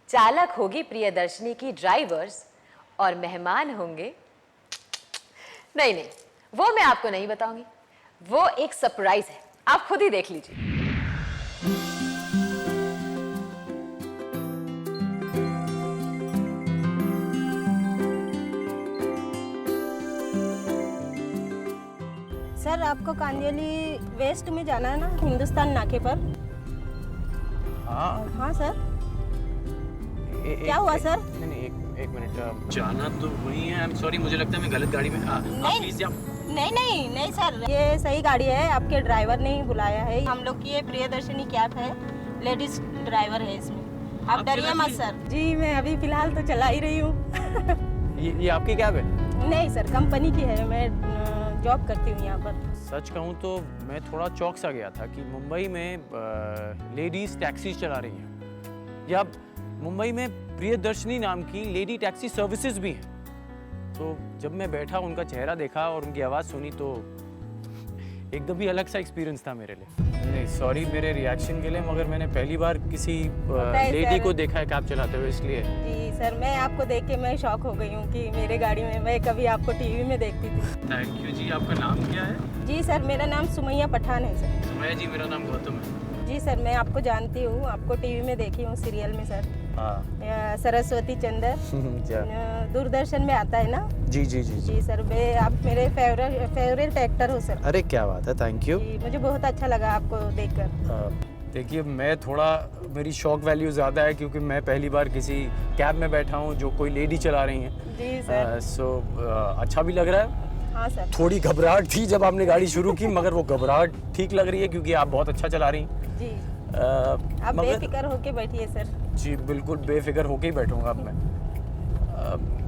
चालक होगी प्रियदर्शनी की ड्राइवर्स और मेहमान होंगे नहीं, वो मैं आपको नहीं बताऊंगी, वो एक सरप्राइज है, आप खुद ही देख लीजिए। सर आपको कांदिवली वेस्ट में जाना है ना, हिंदुस्तान नाके पर? हाँ सर। क्या हुआ सर? नहीं, एक मिनट, जाना तो वही है। आई एम सॉरी, मुझे लगता है मैं गलत गाड़ी में। प्लीज नहीं सर, ये सही गाड़ी है, आपके ड्राइवर ने ही बुलाया है। हम लोग की ये प्रियदर्शनी कैब है, लेडीज ड्राइवर है इसमें, आप डरिए मत सर। जी मैं अभी फिलहाल तो चला ही रही हूँ। ये आपकी कैब है? नहीं सर, कंपनी की है, मैं जॉब करती हूँ यहाँ पर। सच कहूँ तो मैं थोड़ा चौंक सा गया था कि मुंबई में लेडीज टैक्सी चला रही हैं, या मुंबई में प्रियदर्शनी नाम की लेडी टैक्सी सर्विसेज भी हैं। तो जब मैं बैठा, उनका चेहरा देखा और उनकी आवाज़ सुनी तो एकदम ही अलग सा एक्सपीरियंस था मेरे लिए। नहीं सॉरी मेरे रिएक्शन के लिए, मगर मैंने पहली बार किसी लेडी को देखा है कैब चलाते हुए, इसलिए। जी सर, मैं आपको देख के मैं शॉक हो गई हूँ कि मेरे गाड़ी में, मैं कभी आपको टीवी में देखती थी। थैंक यू जी। आपका नाम क्या है? जी सर, मेरा नाम सुमैया पठान है सर। सुमैया जी, मेरा नाम गौतम है। जी सर, मैं आपको जानती हूँ, आपको टीवी में देखी हूँ, सीरियल में सर। हाँ। सरस्वती चंद्र दूरदर्शन में आता है ना? जी जी जी जी सर, मैं आप मेरे फेवरेट एक्टर हो सर। अरे क्या बात है, थैंक यू। मुझे बहुत अच्छा लगा आपको देखकर। देखिए मैं थोड़ा, मेरी शॉक वैल्यू ज़्यादा है क्योंकि मैं पहली बार किसी कैब में बैठा हूँ जो कोई लेडी चला रही हैं। जी सर। सो अच्छा भी लग रहा है। हाँ सर। थोड़ी घबराहट थी जब आपने गाड़ी शुरू की, मगर वो घबराहट ठीक लग रही है क्योंकि आप बहुत अच्छा चला रही हैं। जी। आप बेफिक्र होके बैठिए सर। जी बिल्कुल बेफिक्र होके ही बैठूंगा अब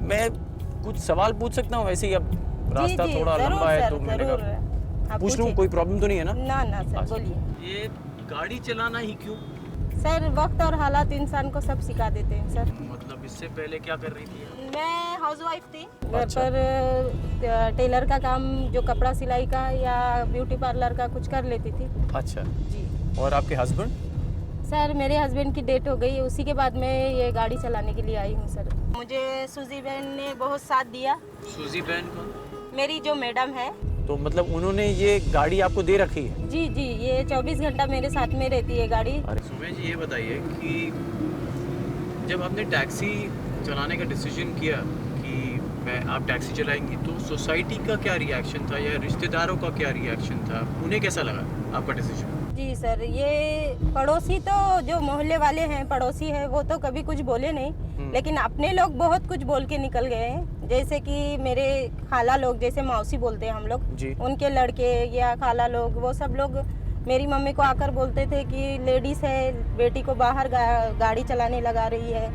मैं कुछ सवाल पूछ सकता हूँ? वैसे ही अब रास्ता थोड़ा लंबा है तो मैंने कहा पूछ लूँ, कोई प्रॉब्लम तो नहीं है ना? ना सर, बोलिए। ये गाड़ी चलाना ही क्यों? सर वक्त और हालात इंसान को सब सिखा देते हैं सर। मतलब इससे पहले क्या कर रही थी? मैं हाउसवाइफ थी, घर पर टेलर का काम, जो कपड़ा सिलाई का या ब्यूटी पार्लर का कुछ कर लेती थी। अच्छा जी। और आपके हस्बैंड? सर मेरे हस्बैंड की डेथ हो गई, उसी के बाद मैं ये गाड़ी चलाने के लिए आई हूँ सर। मुझे सूजी बहन ने बहुत साथ दिया। सूजी बहन कौन? मेरी जो मैडम है। तो मतलब उन्होंने ये गाड़ी आपको दे रखी है? जी जी, ये 24 घंटा मेरे साथ में रहती है गाड़ी। अरे सुमैया जी ये बताइए कि जब आपने टैक्सी चलाने का डिसीजन किया कि आप टैक्सी चलाएंगी, तो सोसाइटी का क्या रिएक्शन था या रिश्तेदारों का क्या रिएक्शन था? उन्हें कैसा लगा आपका डिसीजन? जी सर, ये पड़ोसी तो जो मोहल्ले वाले हैं, पड़ोसी है, वो तो कभी कुछ बोले नहीं, लेकिन अपने लोग बहुत कुछ बोल के निकल गए हैं। जैसे कि मेरे खाला लोग, जैसे मौसी बोलते हैं हम लोग, उनके लड़के या खाला लोग, वो सब लोग मेरी मम्मी को आकर बोलते थे कि लेडीज़ है, बेटी को बाहर गाड़ी चलाने लगा रही है,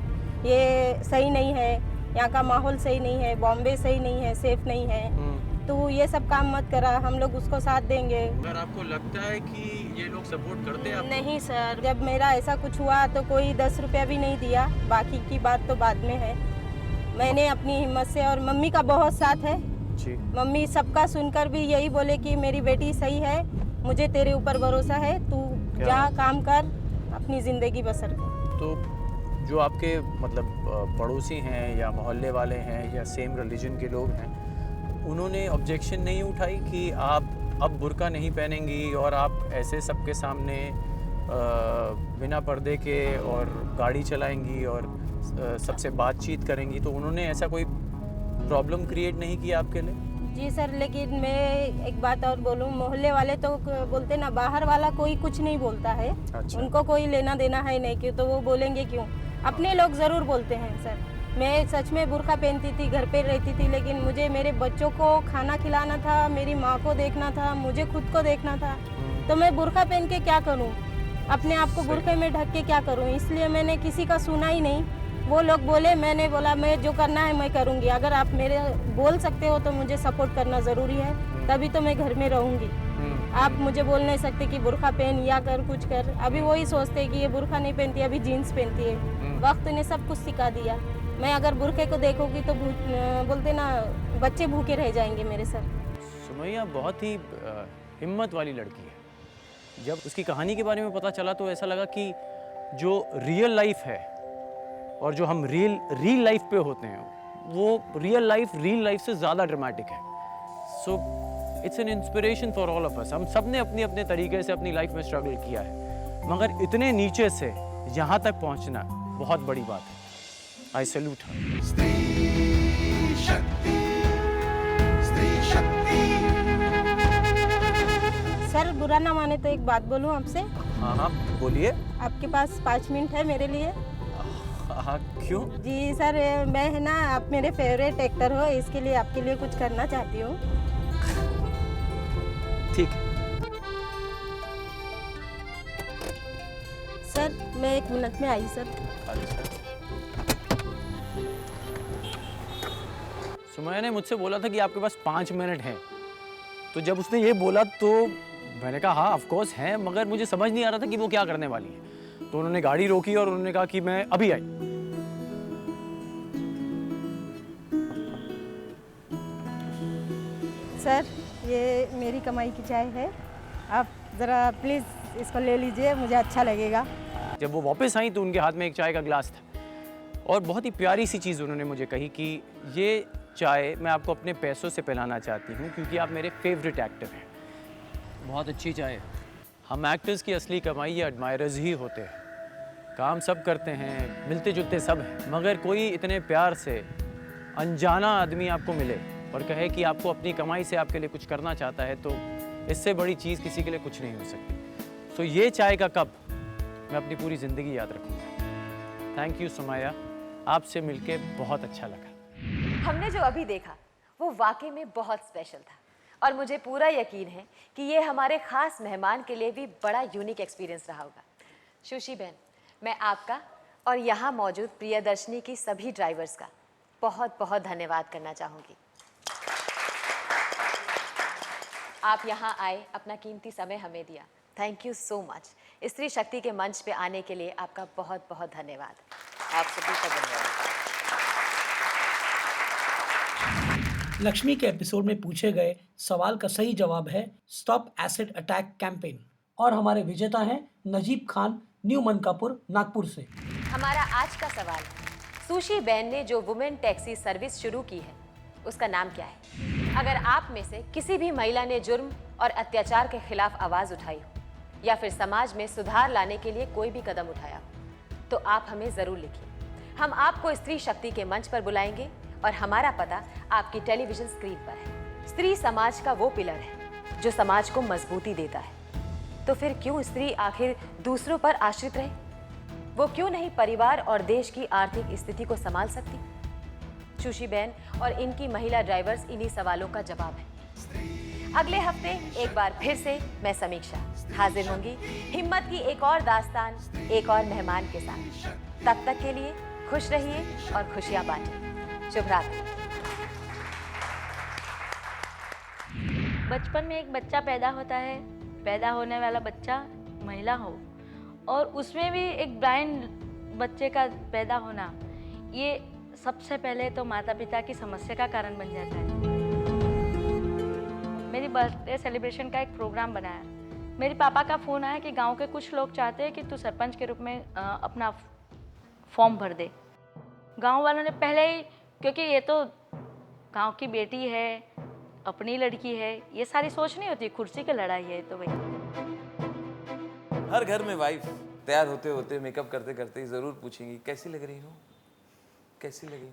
ये सही नहीं है, यहाँ का माहौल सही नहीं है, बॉम्बे सही नहीं है, सेफ नहीं है, तो ये सब काम मत करा, हम लोग उसको साथ देंगे। अगर आपको लगता है कि ये लोग सपोर्ट करते हैं आपको? नहीं सर, जब मेरा ऐसा कुछ हुआ तो कोई 10 रुपया भी नहीं दिया, बाकी की बात तो बाद में है। मैंने अपनी हिम्मत से, और मम्मी का बहुत साथ है जी। मम्मी सबका सुनकर भी यही बोले कि मेरी बेटी सही है, मुझे तेरे ऊपर भरोसा है, तू जा काम कर, अपनी ज़िंदगी बसर कर। तो जो आपके मतलब पड़ोसी हैं या मोहल्ले वाले हैं या सेम रिलीजन के लोग हैं, उन्होंने ऑब्जेक्शन नहीं उठाई कि आप अब बुर्का नहीं पहनेंगी और आप ऐसे सबके सामने बिना पर्दे के और गाड़ी चलाएंगी और सबसे बातचीत करेंगी, तो उन्होंने ऐसा कोई प्रॉब्लम क्रिएट नहीं किया आपके लिए? जी सर, लेकिन मैं एक बात और बोलूँ, मोहल्ले वाले तो बोलते ना, बाहर वाला कोई कुछ नहीं बोलता है। अच्छा। उनको कोई लेना देना है नहीं, क्यों तो वो बोलेंगे क्यों, अपने लोग ज़रूर बोलते हैं सर। मैं सच में बुर्का पहनती थी, घर पे रहती थी, लेकिन मुझे मेरे बच्चों को खाना खिलाना था, मेरी माँ को देखना था, मुझे खुद को देखना था, तो मैं बुर्का पहन के क्या करूँ, अपने आप को बुर्के में ढक के क्या करूँ, इसलिए मैंने किसी का सुना ही नहीं। वो लोग बोले, मैंने बोला मैं जो करना है मैं करूँगी, अगर आप मेरे बोल सकते हो तो मुझे सपोर्ट करना ज़रूरी है, तभी तो मैं घर में रहूँगी। आप मुझे बोल नहीं सकते कि बुर्का पहन या कर कुछ कर। अभी वही सोचते हैं कि ये बुर्का नहीं पहनती, अभी जीन्स पहनती है। वक्त ने सब कुछ सिखा दिया। मैं अगर बुर्के को देखूंगी तो बोलते ना, बच्चे भूखे रह जाएंगे मेरे सर। सुमैया बहुत ही हिम्मत वाली लड़की है। जब उसकी कहानी के बारे में पता चला तो ऐसा लगा कि जो रियल लाइफ है और जो हम रियल लाइफ पे होते हैं, वो रियल लाइफ से ज़्यादा ड्रामेटिक है। So it's an inspiration for all of us. हम सब ने अपने अपने तरीके से अपनी लाइफ में स्ट्रगल किया है, मगर इतने नीचे से यहाँ तक पहुँचना बहुत बड़ी बात है। I salute her. स्त्री शक्ति, स्त्री शक्ति। सर बुरा ना माने तो एक बात बोलूं आपसे? हाँ बोलिए। आपके पास 5 मिनट है मेरे लिए? हाँ क्यों? जी सर, मैं है ना, आप मेरे फेवरेट एक्टर हो, इसके लिए आपके लिए कुछ करना चाहती हूँ। ठीक है। सर मैं 1 मिनट में आई सर। सुमैया ने मुझसे बोला था कि आपके पास 5 मिनट हैं, तो जब उसने ये बोला तो मैंने कहा हाँ ऑफ कोर्स हैं, मगर मुझे समझ नहीं आ रहा था कि वो क्या करने वाली है। तो उन्होंने गाड़ी रोकी और उन्होंने कहा कि मैं अभी आई। सर ये मेरी कमाई की चाय है, आप ज़रा प्लीज़ इसको ले लीजिए, मुझे अच्छा लगेगा। जब वो वापस आई तो उनके हाथ में एक चाय का गिलास था और बहुत ही प्यारी सी चीज़ उन्होंने मुझे कही कि ये चाय मैं आपको अपने पैसों से पिलाना चाहती हूँ क्योंकि आप मेरे फेवरेट एक्टर हैं। बहुत अच्छी चाय है। हम एक्टर्स की असली कमाई ये एडमायरर्स ही होते हैं। काम सब करते हैं, मिलते जुलते सब हैं, मगर कोई इतने प्यार से अनजाना आदमी आपको मिले और कहे कि आपको अपनी कमाई से आपके लिए कुछ करना चाहता है, तो इससे बड़ी चीज़ किसी के लिए कुछ नहीं हो सकती। तो ये चाय का कप मैं अपनी पूरी ज़िंदगी याद रखूँगा। थैंक यू सुमैया, आपसे मिलके बहुत अच्छा लगा। हमने जो अभी देखा वो वाकई में बहुत स्पेशल था और मुझे पूरा यकीन है कि ये हमारे ख़ास मेहमान के लिए भी बड़ा यूनिक एक्सपीरियंस रहा होगा। सुशी बहन, मैं आपका और यहाँ मौजूद प्रियदर्शनी की सभी ड्राइवर्स का बहुत बहुत धन्यवाद करना चाहूँगी। आप यहाँ आए, अपना कीमती समय हमें दिया, थैंक यू सो मच। स्त्री शक्ति के मंच पे आने के लिए आपका बहुत बहुत धन्यवाद। आप सभी का धन्यवाद। लक्ष्मी के एपिसोड में पूछे गए सवाल का सही जवाब है स्टॉप एसिड अटैक कैंपेन और हमारे विजेता हैं नजीब खान, न्यू मनकापुर, नागपुर से। हमारा आज का सवाल, सुशी बहन ने जो वुमेन टैक्सी सर्विस शुरू की है उसका नाम क्या है? अगर आप में से किसी भी महिला ने जुर्म और अत्याचार के खिलाफ आवाज उठाई हो या फिर समाज में सुधार लाने के लिए कोई भी कदम उठाया हो तो आप हमें जरूर लिखिए। हम आपको स्त्री शक्ति के मंच पर बुलाएंगे और हमारा पता आपकी टेलीविजन स्क्रीन पर है। स्त्री समाज का वो पिलर है जो समाज को मजबूती देता है। तो फिर क्यों स्त्री आखिर दूसरों पर आश्रित रहे? वो क्यों नहीं परिवार और देश की आर्थिक स्थिति को संभाल सकती? सुशी बहन और इनकी महिला ड्राइवर्स इन्हीं सवालों का जवाब है। अगले हफ्ते एक बार फिर से मैं समीक्षा हाजिर होंगी हिम्मत की एक और दास्तान, एक और मेहमान के साथ। तब तक के लिए खुश रहिए और खुशियां बांटें। शुभ रात्रि। बचपन में एक बच्चा पैदा होता है, पैदा होने वाला बच्चा महिला हो और उसमें भी एक ब्लाइंड बच्चे का पैदा होना, ये सबसे पहले तो माता पिता की समस्या का कारण बन जाता है। मेरी बर्थडे सेलिब्रेशन का एक प्रोग्राम बनाया। मेरे पापा का फ़ोन आया कि गांव के कुछ लोग चाहते हैं कि तू सरपंच के रूप में अपना फॉर्म भर दे। गांव वालों ने पहले ही, क्योंकि ये तो गांव की बेटी है, अपनी लड़की है, ये सारी सोच नहीं होती, कुर्सी की लड़ाई है तो भाई। हर घर में वाइफ तैयार होते होते, मेकअप करते करते ज़रूर पूछेंगी कैसी लग रही हो, कैसी लग रही हो।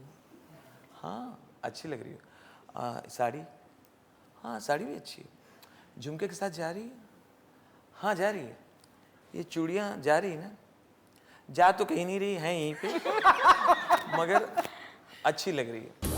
हाँ अच्छी लग रही हो। साड़ी, हाँ साड़ी भी अच्छी है। झुमके के साथ जा रही है, हाँ जा रही है। ये चूड़ियाँ जा रही है ना, जा तो कहीं नहीं रही हैं यहीं पे, मगर अच्छी लग रही है।